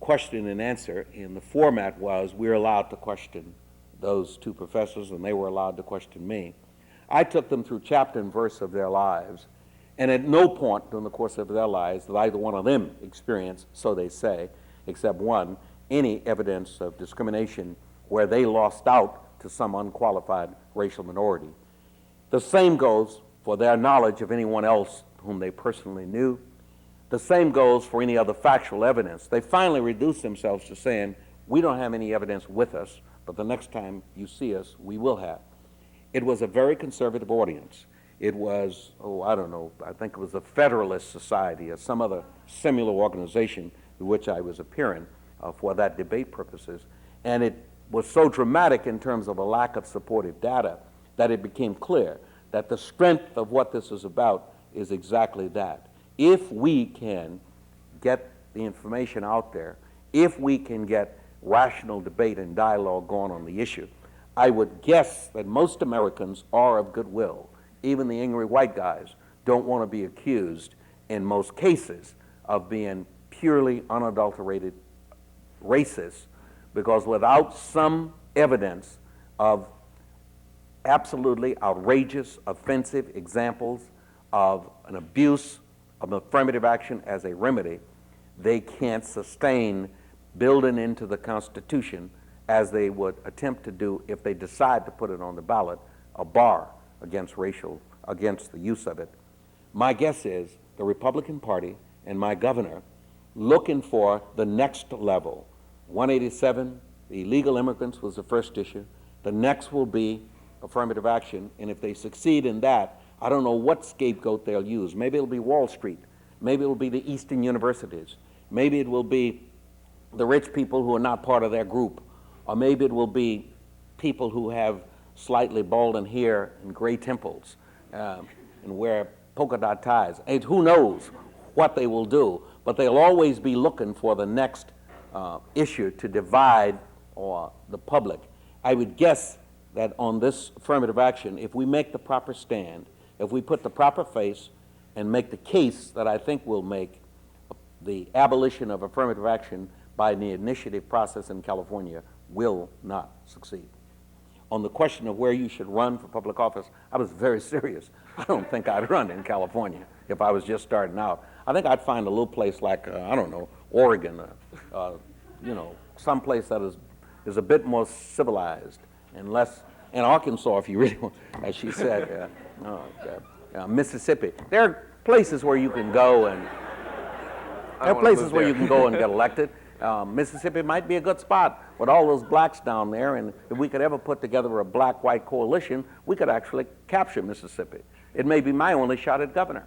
question and answer, and the format was we were allowed to question those two professors and they were allowed to question me. I took them through chapter and verse of their lives, and at no point during the course of their lives did either one of them experience, so they say, except one, any evidence of discrimination where they lost out to some unqualified racial minority. The same goes for their knowledge of anyone else whom they personally knew. The same goes for any other factual evidence. They finally reduced themselves to saying, we don't have any evidence with us, but the next time you see us, we will have. It was a very conservative audience. It was, I don't know, I think it was the Federalist Society or some other similar organization in which I was appearing for that debate purposes. And it was so dramatic in terms of a lack of supportive data that it became clear that the strength of what this is about is exactly that. If we can get the information out there, if we can get rational debate and dialogue going on the issue, I would guess that most Americans are of goodwill. Even the angry white guys don't want to be accused, in most cases, of being purely unadulterated racist, because without some evidence of absolutely outrageous, offensive examples of an abuse of affirmative action as a remedy, they can't sustain building into the Constitution, as they would attempt to do if they decide to put it on the ballot, a bar against the use of it. My guess is the Republican Party and my governor looking for the next level. 187, the illegal immigrants was the first issue. The next will be affirmative action, and if they succeed in that, I don't know what scapegoat they'll use. Maybe it'll be Wall Street. Maybe it'll be the Eastern universities. Maybe it will be the rich people who are not part of their group. Or maybe it will be people who have slightly balding hair and gray temples and wear polka dot ties. And who knows what they will do, but they'll always be looking for the next issue to divide the public. I would guess that on this affirmative action, if we make the proper stand, if we put the proper face and make the case that I think will make the abolition of affirmative action by the initiative process in California will not succeed. On the question of where you should run for public office, I was very serious. I don't think I'd run in California if I was just starting out. I think I'd find a little place like, I don't know, Oregon, some place that is a bit more civilized and less, and Arkansas, if you really want, as she said, Mississippi. There are places where you can go and get elected. Mississippi might be a good spot with all those blacks down there, and if we could ever put together a black-white coalition, we could actually capture Mississippi. It may be my only shot at governor.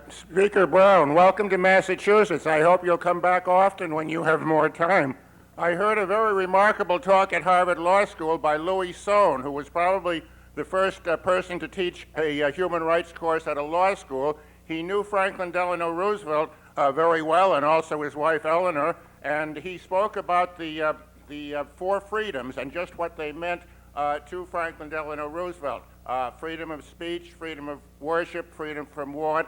Speaker Brown, welcome to Massachusetts. I hope you'll come back often when you have more time. I heard a very remarkable talk at Harvard Law School by Louis Sohn, who was probably the first person to teach a human rights course at a law school. He knew Franklin Delano Roosevelt very well, and also his wife Eleanor, and he spoke about the the four freedoms and just what they meant to Franklin Delano Roosevelt. Freedom of speech, freedom of worship, freedom from want,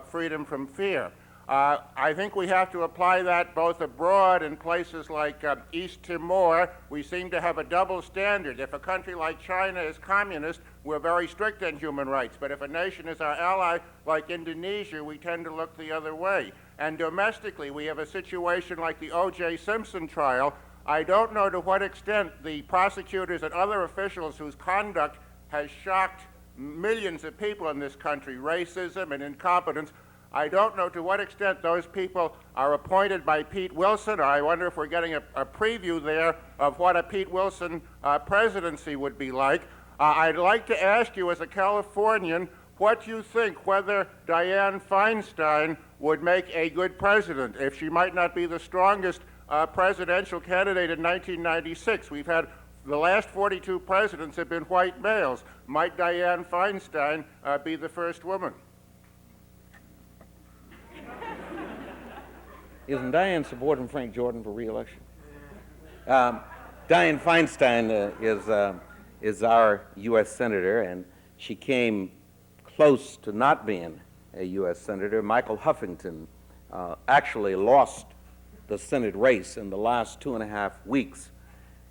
freedom from fear. I think we have to apply that both abroad in places like East Timor. We seem to have a double standard. If a country like China is communist, we're very strict on human rights. But if a nation is our ally, like Indonesia, we tend to look the other way. And domestically, we have a situation like the O.J. Simpson trial. I don't know to what extent the prosecutors and other officials whose conduct has shocked millions of people in this country, racism and incompetence, I don't know to what extent those people are appointed by Pete Wilson, or I wonder if we're getting a preview there of what a Pete Wilson presidency would be like. I'd like to ask you as a Californian, what you think whether Dianne Feinstein would make a good president, if she might not be the strongest presidential candidate in 1996. We've had the last 42 presidents have been white males. Might Dianne Feinstein be the first woman? Isn't Dianne supporting Frank Jordan for re-election? Dianne Feinstein is our U.S. Senator, and she came close to not being a U.S. Senator. Michael Huffington actually lost the Senate race in the last 2.5 weeks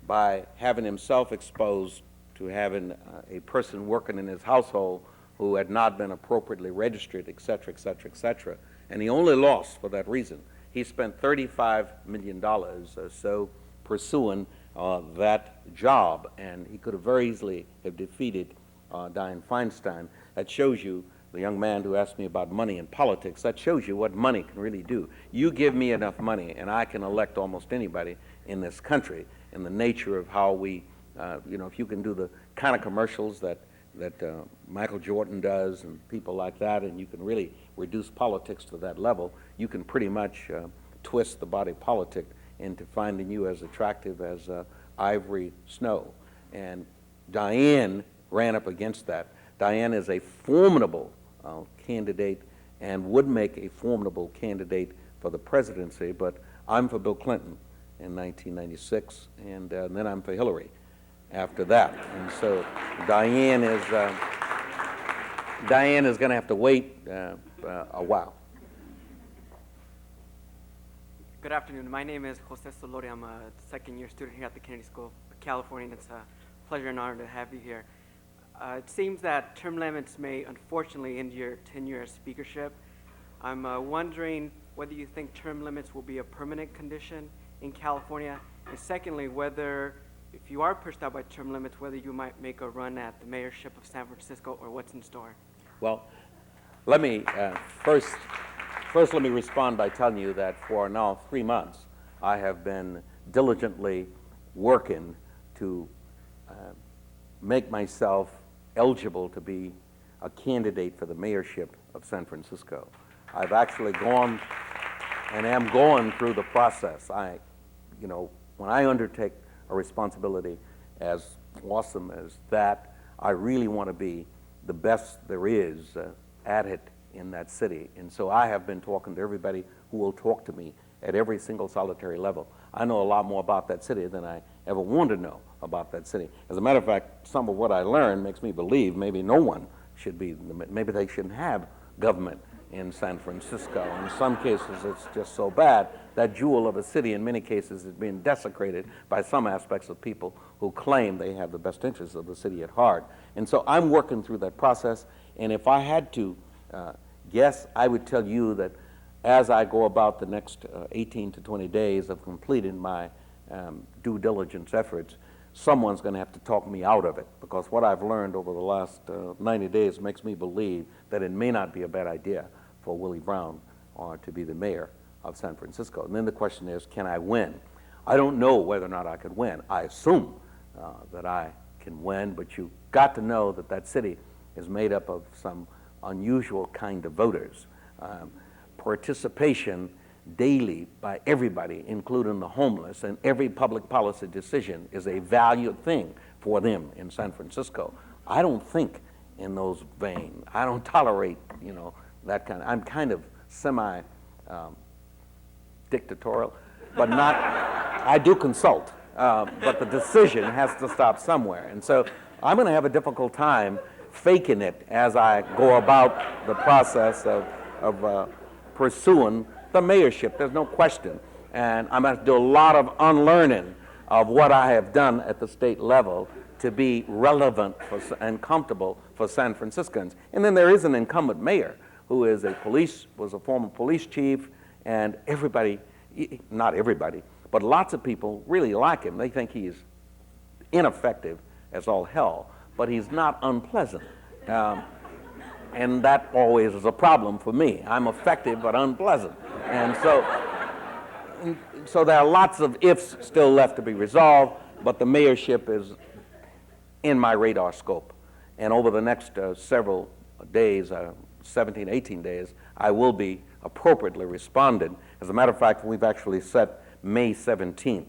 by having himself exposed to having a person working in his household who had not been appropriately registered, et cetera, et cetera, et cetera. And he only lost for that reason. He spent $35 million or so pursuing that job, and he could have very easily have defeated Dianne Feinstein. That shows you, the young man who asked me about money in politics, that shows you what money can really do. You give me enough money, and I can elect almost anybody in this country. And the nature of how we, if you can do the kind of commercials that Michael Jordan does and people like that, and you can really reduce politics to that level, you can pretty much twist the body politic into finding you as attractive as ivory snow. And Dianne ran up against that. Dianne is a formidable candidate and would make a formidable candidate for the presidency, but I'm for Bill Clinton in 1996, and then I'm for Hillary after that. And so Dianne is going to have to wait a while. Good afternoon. My name is Jose Solori. I'm a second-year student here at the Kennedy School of California, and it's a pleasure and honor to have you here. It seems that term limits may unfortunately end your tenure as speakership. I'm wondering whether you think term limits will be a permanent condition in California, and secondly, whether if you are pushed out by term limits, whether you might make a run at the mayorship of San Francisco, or what's in store. Well, let me first let me respond by telling you that for now 3 months I have been diligently working to make myself eligible to be a candidate for the mayorship of San Francisco. I've actually gone and am going through the process. When I undertake a responsibility as awesome as that, I really want to be the best there is at it in that city. And so I have been talking to everybody who will talk to me at every single solitary level. I know a lot more about that city than I ever wanted to know about that city. As a matter of fact, some of what I learned makes me believe maybe no one should be, maybe they shouldn't have government in San Francisco. In some cases, it's just so bad. That jewel of a city, in many cases, is being desecrated by some aspects of people who claim they have the best interests of the city at heart. And so I'm working through that process, and if I had to guess, I would tell you that as I go about the next 18 to 20 days of completing my due diligence efforts, someone's going to have to talk me out of it, because what I've learned over the last 90 days makes me believe that it may not be a bad idea for Willie Brown to be the mayor of San Francisco. And then the question is, can I win? I don't know whether or not I could win. I assume that I can win, but you've got to know that that city is made up of some unusual kind of voters. Participation daily by everybody, including the homeless, and every public policy decision is a valued thing for them in San Francisco. I don't think in those veins. I don't tolerate, that kind of, I'm kind of semi-dictatorial, but not, I do consult, but the decision has to stop somewhere. And so I'm going to have a difficult time faking it as I go about the process of pursuing the mayorship. There's no question. And I'm going to do a lot of unlearning of what I have done at the state level to be relevant and comfortable for San Franciscans. And then there is an incumbent mayor who was a former police chief, and everybody, not everybody, but lots of people really like him. They think he's ineffective as all hell, but he's not unpleasant. And that always is a problem for me. I'm effective but unpleasant. And so there are lots of ifs still left to be resolved, but the mayorship is in my radar scope. And over the next several days, 17, 18 days, I will be appropriately responding. As a matter of fact, we've actually set May 17th.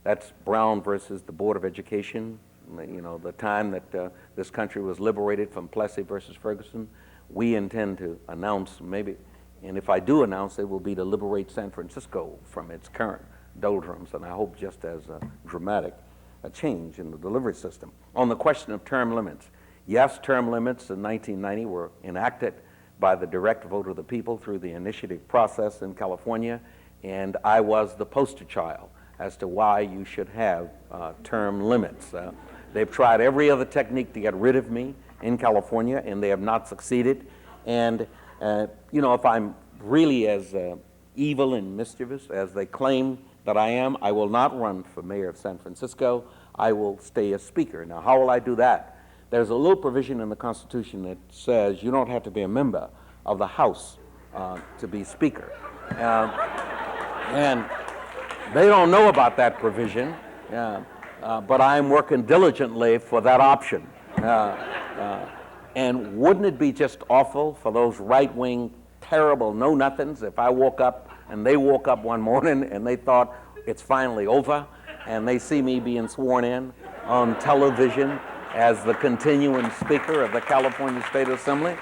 That's Brown versus the Board of Education, you know, the time that this country was liberated from Plessy versus Ferguson. We intend to announce maybe, and if I do announce, it will be to liberate San Francisco from its current doldrums, and I hope just as dramatic a change in the delivery system. On the question of term limits, yes, term limits in 1990 were enacted by the direct vote of the people through the initiative process in California, and I was the poster child as to why you should have term limits. They've tried every other technique to get rid of me in California, and they have not succeeded. And you know, if I'm really as evil and mischievous as they claim that I am, I will not run for mayor of San Francisco. I will stay as speaker. Now, how will I do that? There's a little provision in the Constitution that says you don't have to be a member of the House to be speaker. And they don't know about that provision, but I'm working diligently for that option. And wouldn't it be just awful for those right-wing, terrible know-nothings if I woke up and they woke up one morning and they thought it's finally over and they see me being sworn in on television as the continuing Speaker of the California State Assembly?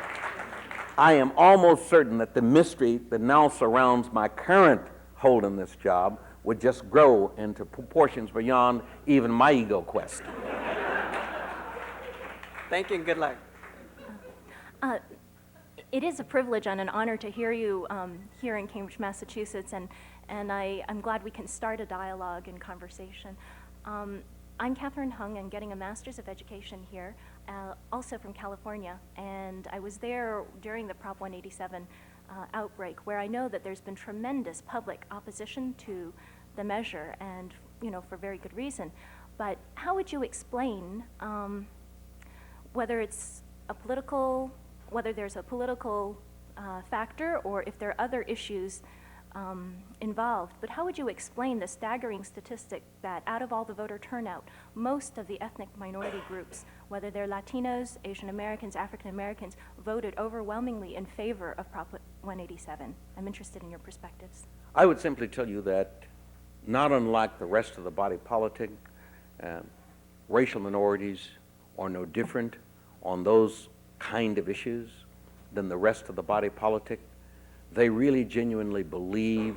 I am almost certain that the mystery that now surrounds my current holding this job would just grow into proportions beyond even my ego quest. Thank you and good luck. It is a privilege and an honor to hear you here in Cambridge, Massachusetts, and I'm glad we can start a dialogue and conversation. I'm Catherine Hung. I'm getting a Master's of Education here, also from California, and I was there during the Prop 187 outbreak, where I know that there's been tremendous public opposition to the measure, and you know, for very good reason. But how would you explain whether it's a political, whether there's a political factor, or if there are other issues involved, but how would you explain the staggering statistic that out of all the voter turnout, most of the ethnic minority groups, whether they're Latinos, Asian Americans, African Americans, voted overwhelmingly in favor of Prop 187? I'm interested in your perspectives. I would simply tell you that, not unlike the rest of the body politic, racial minorities are no different on those kind of issues than the rest of the body politic. They really genuinely believe,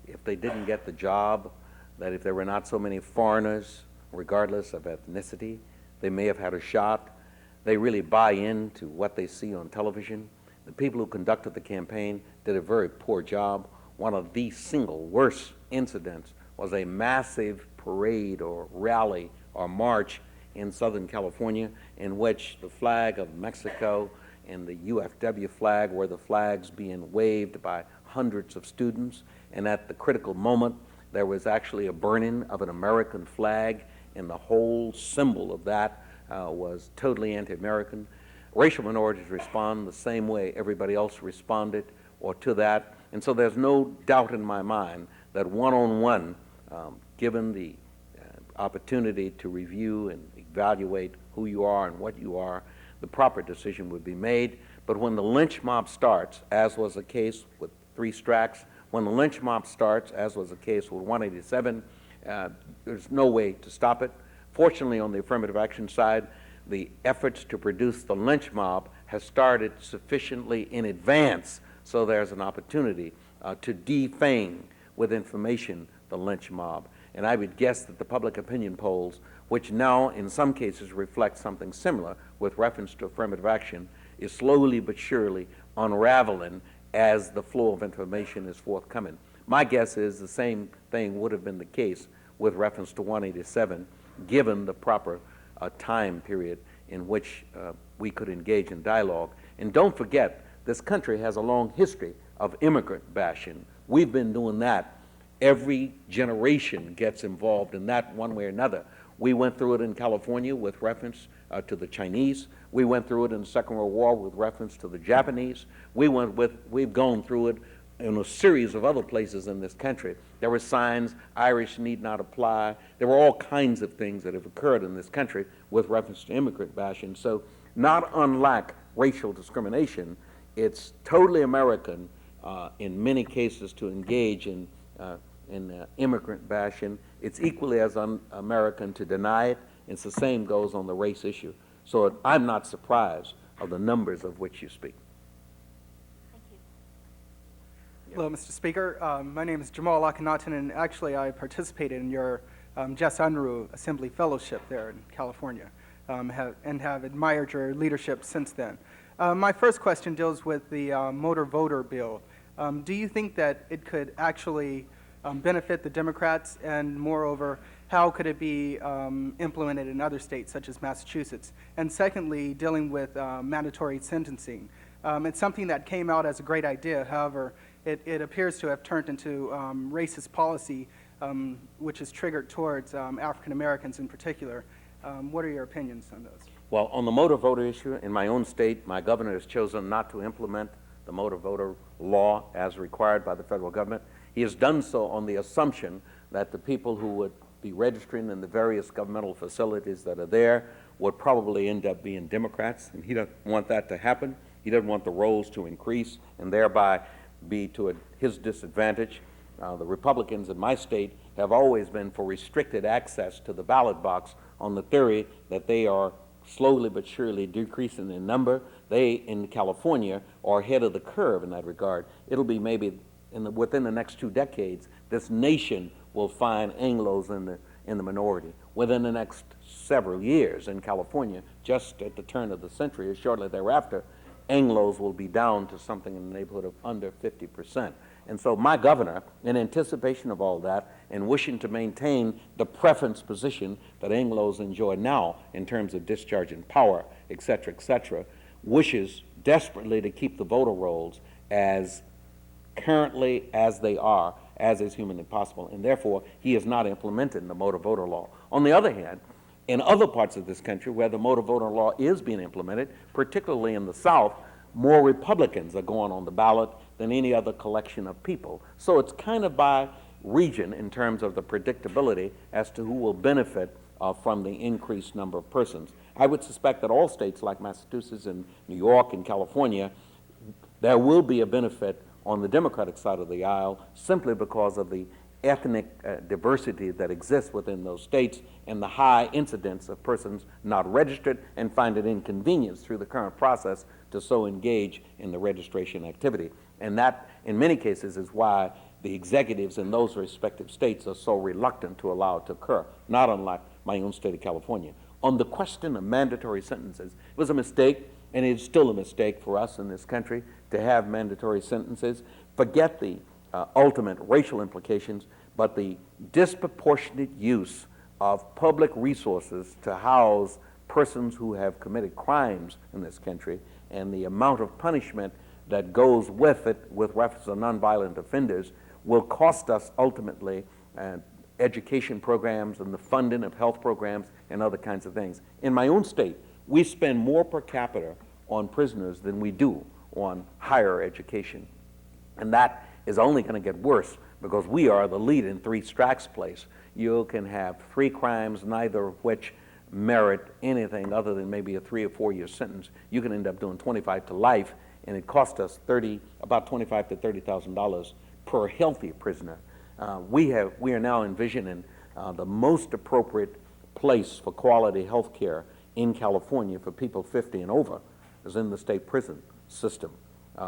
if they didn't get the job, that if there were not so many foreigners, regardless of ethnicity, they may have had a shot. They really buy into what they see on television. The people who conducted the campaign did a very poor job. One of the single worst incidents was a massive parade or rally or march in Southern California in which the flag of Mexico and the UFW flag were the flags being waved by hundreds of students, and at the critical moment there was actually a burning of an American flag, and the whole symbol of that was totally anti-American. Racial minorities respond the same way everybody else responded or to that, and so there's no doubt in my mind that one-on-one, given the opportunity to review and evaluate who you are and what you are, the proper decision would be made. But when the lynch mob starts, as was the case with 3 Stracks, when the lynch mob starts, as was the case with 187, there's no way to stop it. Fortunately, on the affirmative action side, the efforts to produce the lynch mob has started sufficiently in advance, so there's an opportunity to defang with information the lynch mob. And I would guess that the public opinion polls, which now in some cases reflect something similar with reference to affirmative action, is slowly but surely unraveling as the flow of information is forthcoming. My guess is the same thing would have been the case with reference to 187, given the proper time period in which we could engage in dialogue. And don't forget, this country has a long history of immigrant bashing. We've been doing that. Every generation gets involved in that one way or another. We went through it in California with reference to the Chinese. We went through it in the Second World War with reference to the Japanese. We've gone through it in a series of other places in this country. There were signs, Irish need not apply. There were all kinds of things that have occurred in this country with reference to immigrant bashing. So not unlike racial discrimination, it's totally American in many cases to engage in immigrant bashing. It's equally as un-American to deny it. It's the same goes on the race issue. So I'm not surprised of the numbers of which you speak. Thank you. Hello, Mr. Speaker. My name is Jamal Akhenaten, and actually I participated in your Jess Unruh Assembly Fellowship there in California and have admired your leadership since then. My first question deals with the motor voter bill. Do you think that it could actually benefit the Democrats, and moreover, how could it be implemented in other states such as Massachusetts? And secondly, dealing with mandatory sentencing. It's something that came out as a great idea. However, it appears to have turned into racist policy, which is triggered towards African Americans in particular. What are your opinions on those? Well, on the motor voter issue, in my own state, my governor has chosen not to implement the motor voter law as required by the federal government. He has done so on the assumption that the people who would be registering in the various governmental facilities that are there would probably end up being Democrats, and he doesn't want that to happen. He doesn't want the rolls to increase and thereby be to his disadvantage. The Republicans in my state have always been for restricted access to the ballot box on the theory that they are slowly but surely decreasing in number. They, in California, are ahead of the curve in that regard. It'll be maybe within the next 2 decades, this nation will find Anglos in the minority. Within the next several years in California, just at the turn of the century or shortly thereafter, Anglos will be down to something in the neighborhood of under 50%. And so my governor, in anticipation of all that and wishing to maintain the preference position that Anglos enjoy now in terms of discharging power, et cetera, wishes desperately to keep the voter rolls as currently as they are, as is humanly possible, and therefore he is not implementing the motor voter law. On the other hand, in other parts of this country where the motor voter law is being implemented, particularly in the South, more Republicans are going on the ballot than any other collection of people. So it's kind of by region in terms of the predictability as to who will benefit from the increased number of persons. I would suspect that all states like Massachusetts and New York and California, there will be a benefit on the Democratic side of the aisle simply because of the ethnic diversity that exists within those states and the high incidence of persons not registered and find it inconvenience through the current process to so engage in the registration activity. And that, in many cases, is why the executives in those respective states are so reluctant to allow it to occur, not unlike my own state of California. On the question of mandatory sentences, it was a mistake, and it's still a mistake for us in this country to have mandatory sentences. Forget the ultimate racial implications, but the disproportionate use of public resources to house persons who have committed crimes in this country and the amount of punishment that goes with it with reference to nonviolent offenders will cost us ultimately education programs and the funding of health programs and other kinds of things. In my own state, we spend more per capita on prisoners than we do on higher education. And that is only going to get worse because we are the lead in 3 strikes place. You can have 3 crimes, neither of which merit anything other than maybe a 3 or 4 year sentence. You can end up doing 25 to life, and it costs us about $25,000 to $30,000 per healthy prisoner. We are now envisioning the most appropriate place for quality health care in California for people 50 and over is in the state prison system.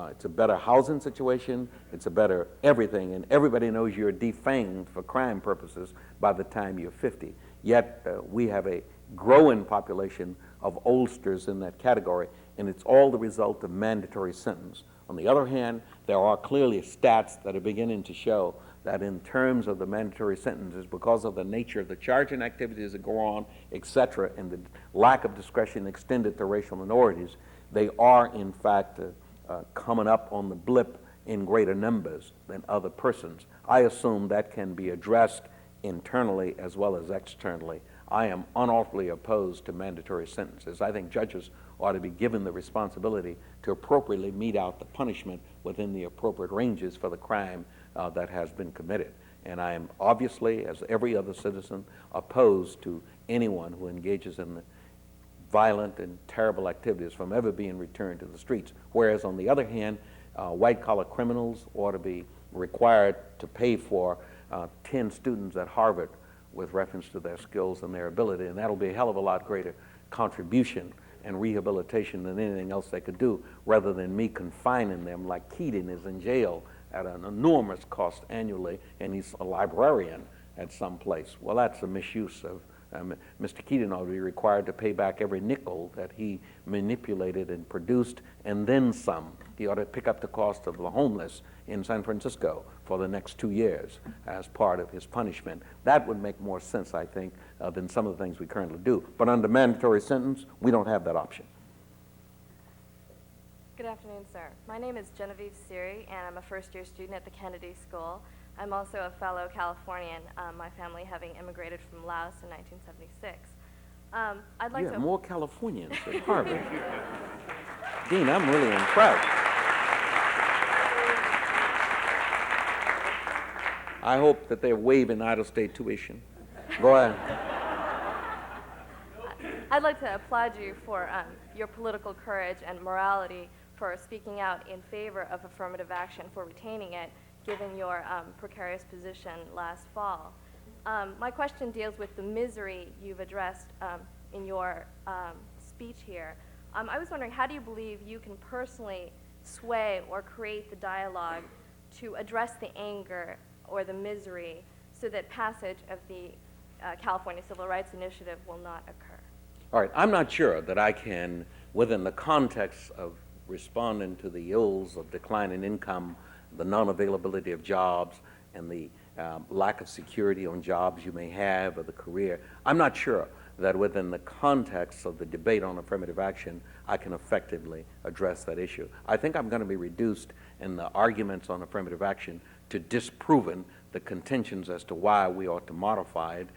It's a better housing situation, it's a better everything, and everybody knows you're defanged for crime purposes by the time you're 50. Yet we have a growing population of oldsters in that category, and it's all the result of mandatory sentence. On the other hand, there are clearly stats that are beginning to show that in terms of the mandatory sentences, because of the nature of the charging activities that go on, etc., and the lack of discretion extended to racial minorities, they are in fact coming up on the blip in greater numbers than other persons. I assume that can be addressed internally as well as externally. I am unawfully opposed to mandatory sentences. I think judges ought to be given the responsibility to appropriately mete out the punishment within the appropriate ranges for the crime that has been committed. And I am obviously, as every other citizen, opposed to anyone who engages in the violent and terrible activities from ever being returned to the streets. Whereas on the other hand, white-collar criminals ought to be required to pay for 10 students at Harvard with reference to their skills and their ability, and that'll be a hell of a lot greater contribution and rehabilitation than anything else they could do, rather than me confining them like Keating is in jail at an enormous cost annually, and he's a librarian at some place. Well, that's a misuse of Mr. Keating ought to be required to pay back every nickel that he manipulated and produced, and then some. He ought to pick up the cost of the homeless in San Francisco for the next 2 years as part of his punishment. That would make more sense, I think, than some of the things we currently do. But under mandatory sentence, we don't have that option. Good afternoon, sir. My name is Genevieve Siri, and I'm a first-year student at the Kennedy School. I'm also a fellow Californian, my family having immigrated from Laos in 1976. I'd like You to... have more Californians at Harvard. Dean, I'm really impressed. I hope that they're waiving out-of-state tuition. Go ahead. I'd like to applaud you for your political courage and morality for speaking out in favor of affirmative action for retaining it, given your precarious position last fall. My question deals with the misery you've addressed in your speech here. I was wondering, how do you believe you can personally sway or create the dialogue to address the anger or the misery so that passage of the California Civil Rights Initiative will not occur? All right, I'm not sure that I can, within the context of responding to the ills of declining income, the non-availability of jobs, and the lack of security on jobs you may have or the career, I'm not sure that within the context of the debate on affirmative action, I can effectively address that issue. I think I'm going to be reduced in the arguments on affirmative action to disproving the contentions as to why we ought to modify it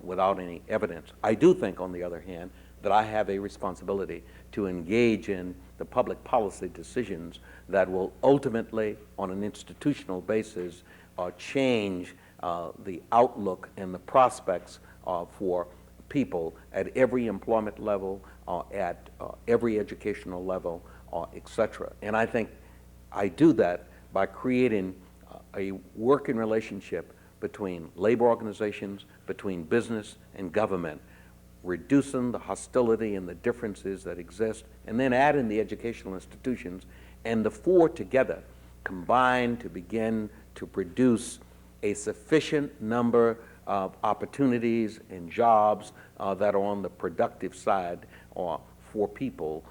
without any evidence. I do think, on the other hand, that I have a responsibility to engage in the public policy decisions that will ultimately, on an institutional basis, change the outlook and the prospects for people at every employment level, at every educational level, etc. And I think I do that by creating a working relationship between labor organizations, between business and government, reducing the hostility and the differences that exist, and then adding the educational institutions, and the four together combine to begin to produce a sufficient number of opportunities and jobs that are on the productive side for people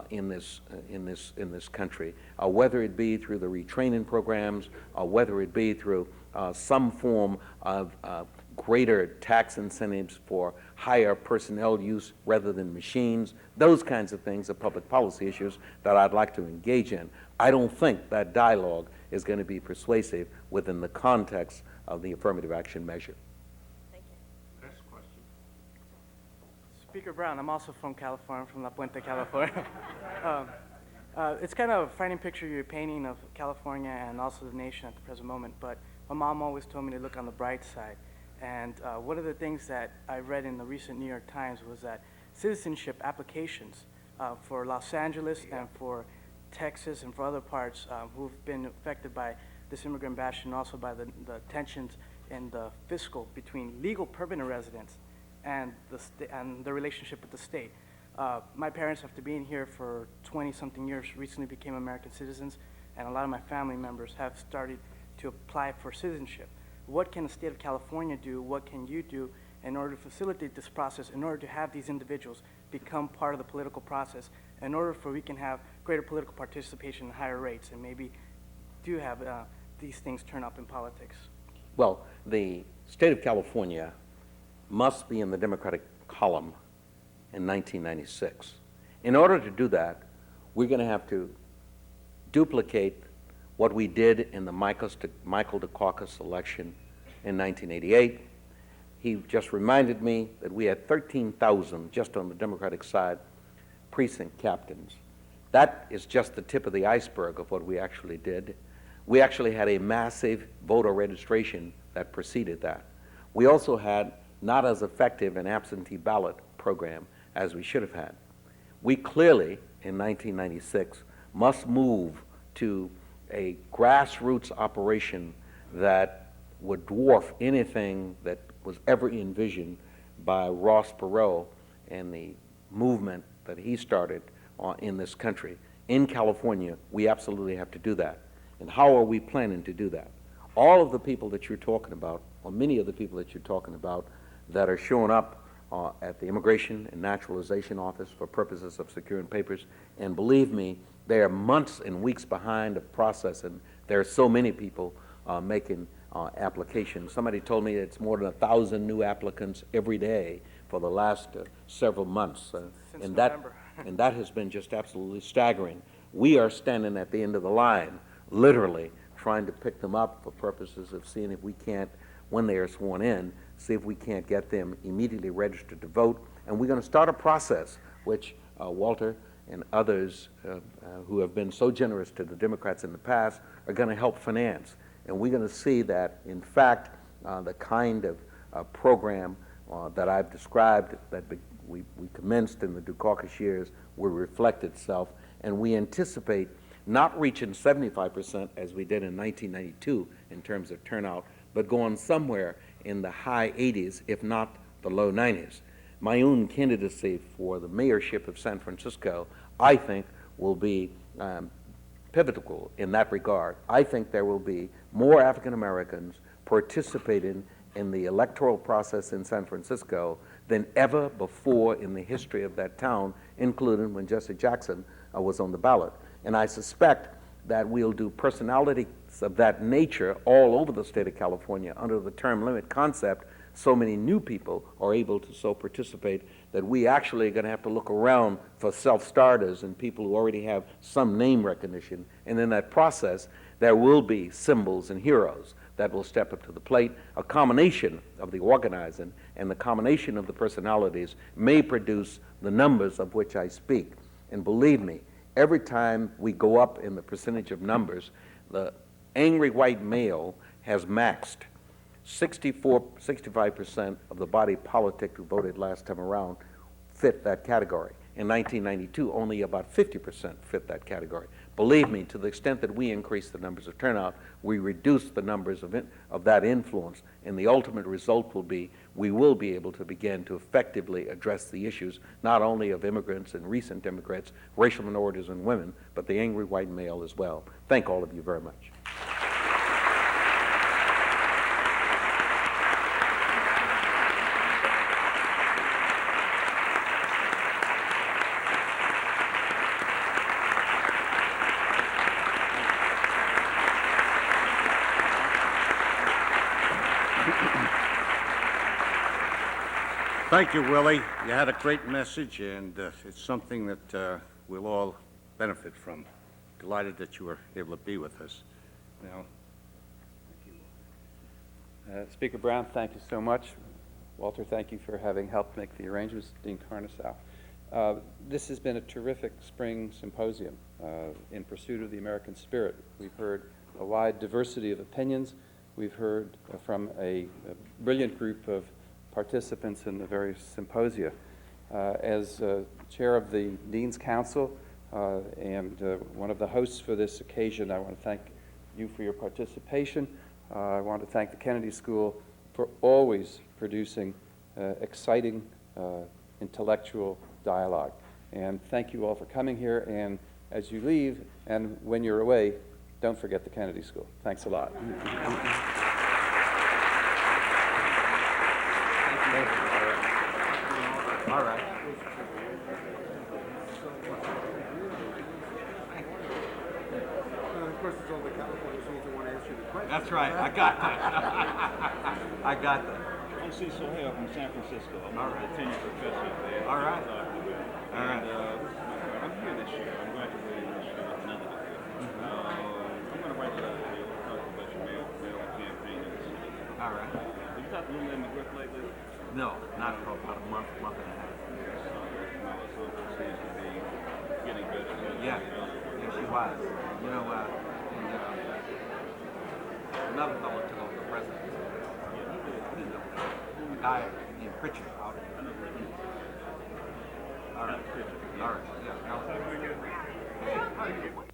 in this country, whether it be through the retraining programs, whether it be through some form of greater tax incentives for higher personnel use rather than machines. Those kinds of things are public policy issues that I'd like to engage in. I don't think that dialogue is going to be persuasive within the context of the affirmative action measure. Thank you. Next question. Speaker Brown, I'm also from California, from La Puente, California. It's kind of a frightening picture you're painting of California and also the nation at the present moment, but my mom always told me to look on the bright side. And one of the things that I read in the recent New York Times was that citizenship applications for Los Angeles and for Texas and for other parts who've been affected by this immigrant bash and also by the tensions in the fiscal between legal permanent residents and the relationship with the state. My parents, after being here for 20-something years, recently became American citizens, and a lot of my family members have started to apply for citizenship. What can the state of California do? What can you do in order to facilitate this process, in order to have these individuals become part of the political process, in order for we can have greater political participation and higher rates, and maybe do have these things turn up in politics? Well, the state of California must be in the Democratic column in 1996. In order to do that, we're going to have to duplicate what we did in the Michael Dukakis election in 1988. He just reminded me that we had 13,000 just on the Democratic side precinct captains. That is just the tip of the iceberg of what we actually did. We actually had a massive voter registration that preceded that. We also had not as effective an absentee ballot program as we should have had. We clearly, in 1996, must move to a grassroots operation that would dwarf anything that was ever envisioned by Ross Perot and the movement that he started in this country. In California, we absolutely have to do that. And how are we planning to do that? All of the people that you're talking about, or many of the people that you're talking about that are showing up at the Immigration and Naturalization Office for purposes of securing papers, and believe me, they are months and weeks behind the process, and there are so many people making applications. Somebody told me it's more than 1,000 new applicants every day for the last several months. Since and November. and that has been just absolutely staggering. We are standing at the end of the line, literally trying to pick them up for purposes of seeing if we can't, when they are sworn in, see if we can't get them immediately registered to vote. And we're going to start a process which Walter and others who have been so generous to the Democrats in the past are going to help finance. And we're going to see that, in fact, the kind of program that I've described that we commenced in the Dukakis years will reflect itself. And we anticipate not reaching 75% as we did in 1992 in terms of turnout, but going somewhere in the high 80s, if not the low 90s. My own candidacy for the mayorship of San Francisco, I think, will be pivotal in that regard. I think there will be more African Americans participating in the electoral process in San Francisco than ever before in the history of that town, including when Jesse Jackson was on the ballot. And I suspect that we'll do personalities of that nature all over the state of California under the term limit concept. So many new people are able to so participate that we actually are going to have to look around for self-starters and people who already have some name recognition. And in that process, there will be symbols and heroes that will step up to the plate. A combination of the organizing and the combination of the personalities may produce the numbers of which I speak. And believe me, every time we go up in the percentage of numbers, the angry white male has maxed. 65% of the body politic who voted last time around fit that category. In 1992, only about 50% fit that category. Believe me, to the extent that we increase the numbers of turnout, we reduce the numbers of that influence, and the ultimate result will be we will be able to begin to effectively address the issues not only of immigrants and recent immigrants, racial minorities and women, but the angry white male as well. Thank all of you very much. Thank you, Willie. You had a great message, and it's something that we'll all benefit from. Delighted that you were able to be with us. Now, Speaker Brown, thank you so much. Walter, thank you for having helped make the arrangements. Dean Carnisow. This has been a terrific spring symposium in pursuit of the American spirit. We've heard a wide diversity of opinions. We've heard from a brilliant group of participants in the various symposia. As chair of the Dean's Council and one of the hosts for this occasion, I want to thank you for your participation. I want to thank the Kennedy School for always producing exciting intellectual dialogue. And thank you all for coming here. And as you leave, and when you're away, don't forget the Kennedy School. Thanks a lot. All right. Of course, it's all the California students who want to answer the question. That's right. I got that. I got that. I'm Cecil Hale from San Francisco. I'm All a right. tenured professor there. All right. All right. I'm here this year. I'm graduating this year with another degree. I'm going to write a letter to you. Talk about your mayoral campaign in the city. All right. Have you talked to Willie lately? No, not for about a month and a half. Well, it's seems to be getting better. Yeah. Yeah, she was. You know, another fellow took over the presidency. I didn't know. A guy named Pritchard out in All right. All right. Yeah. Hey, how are you?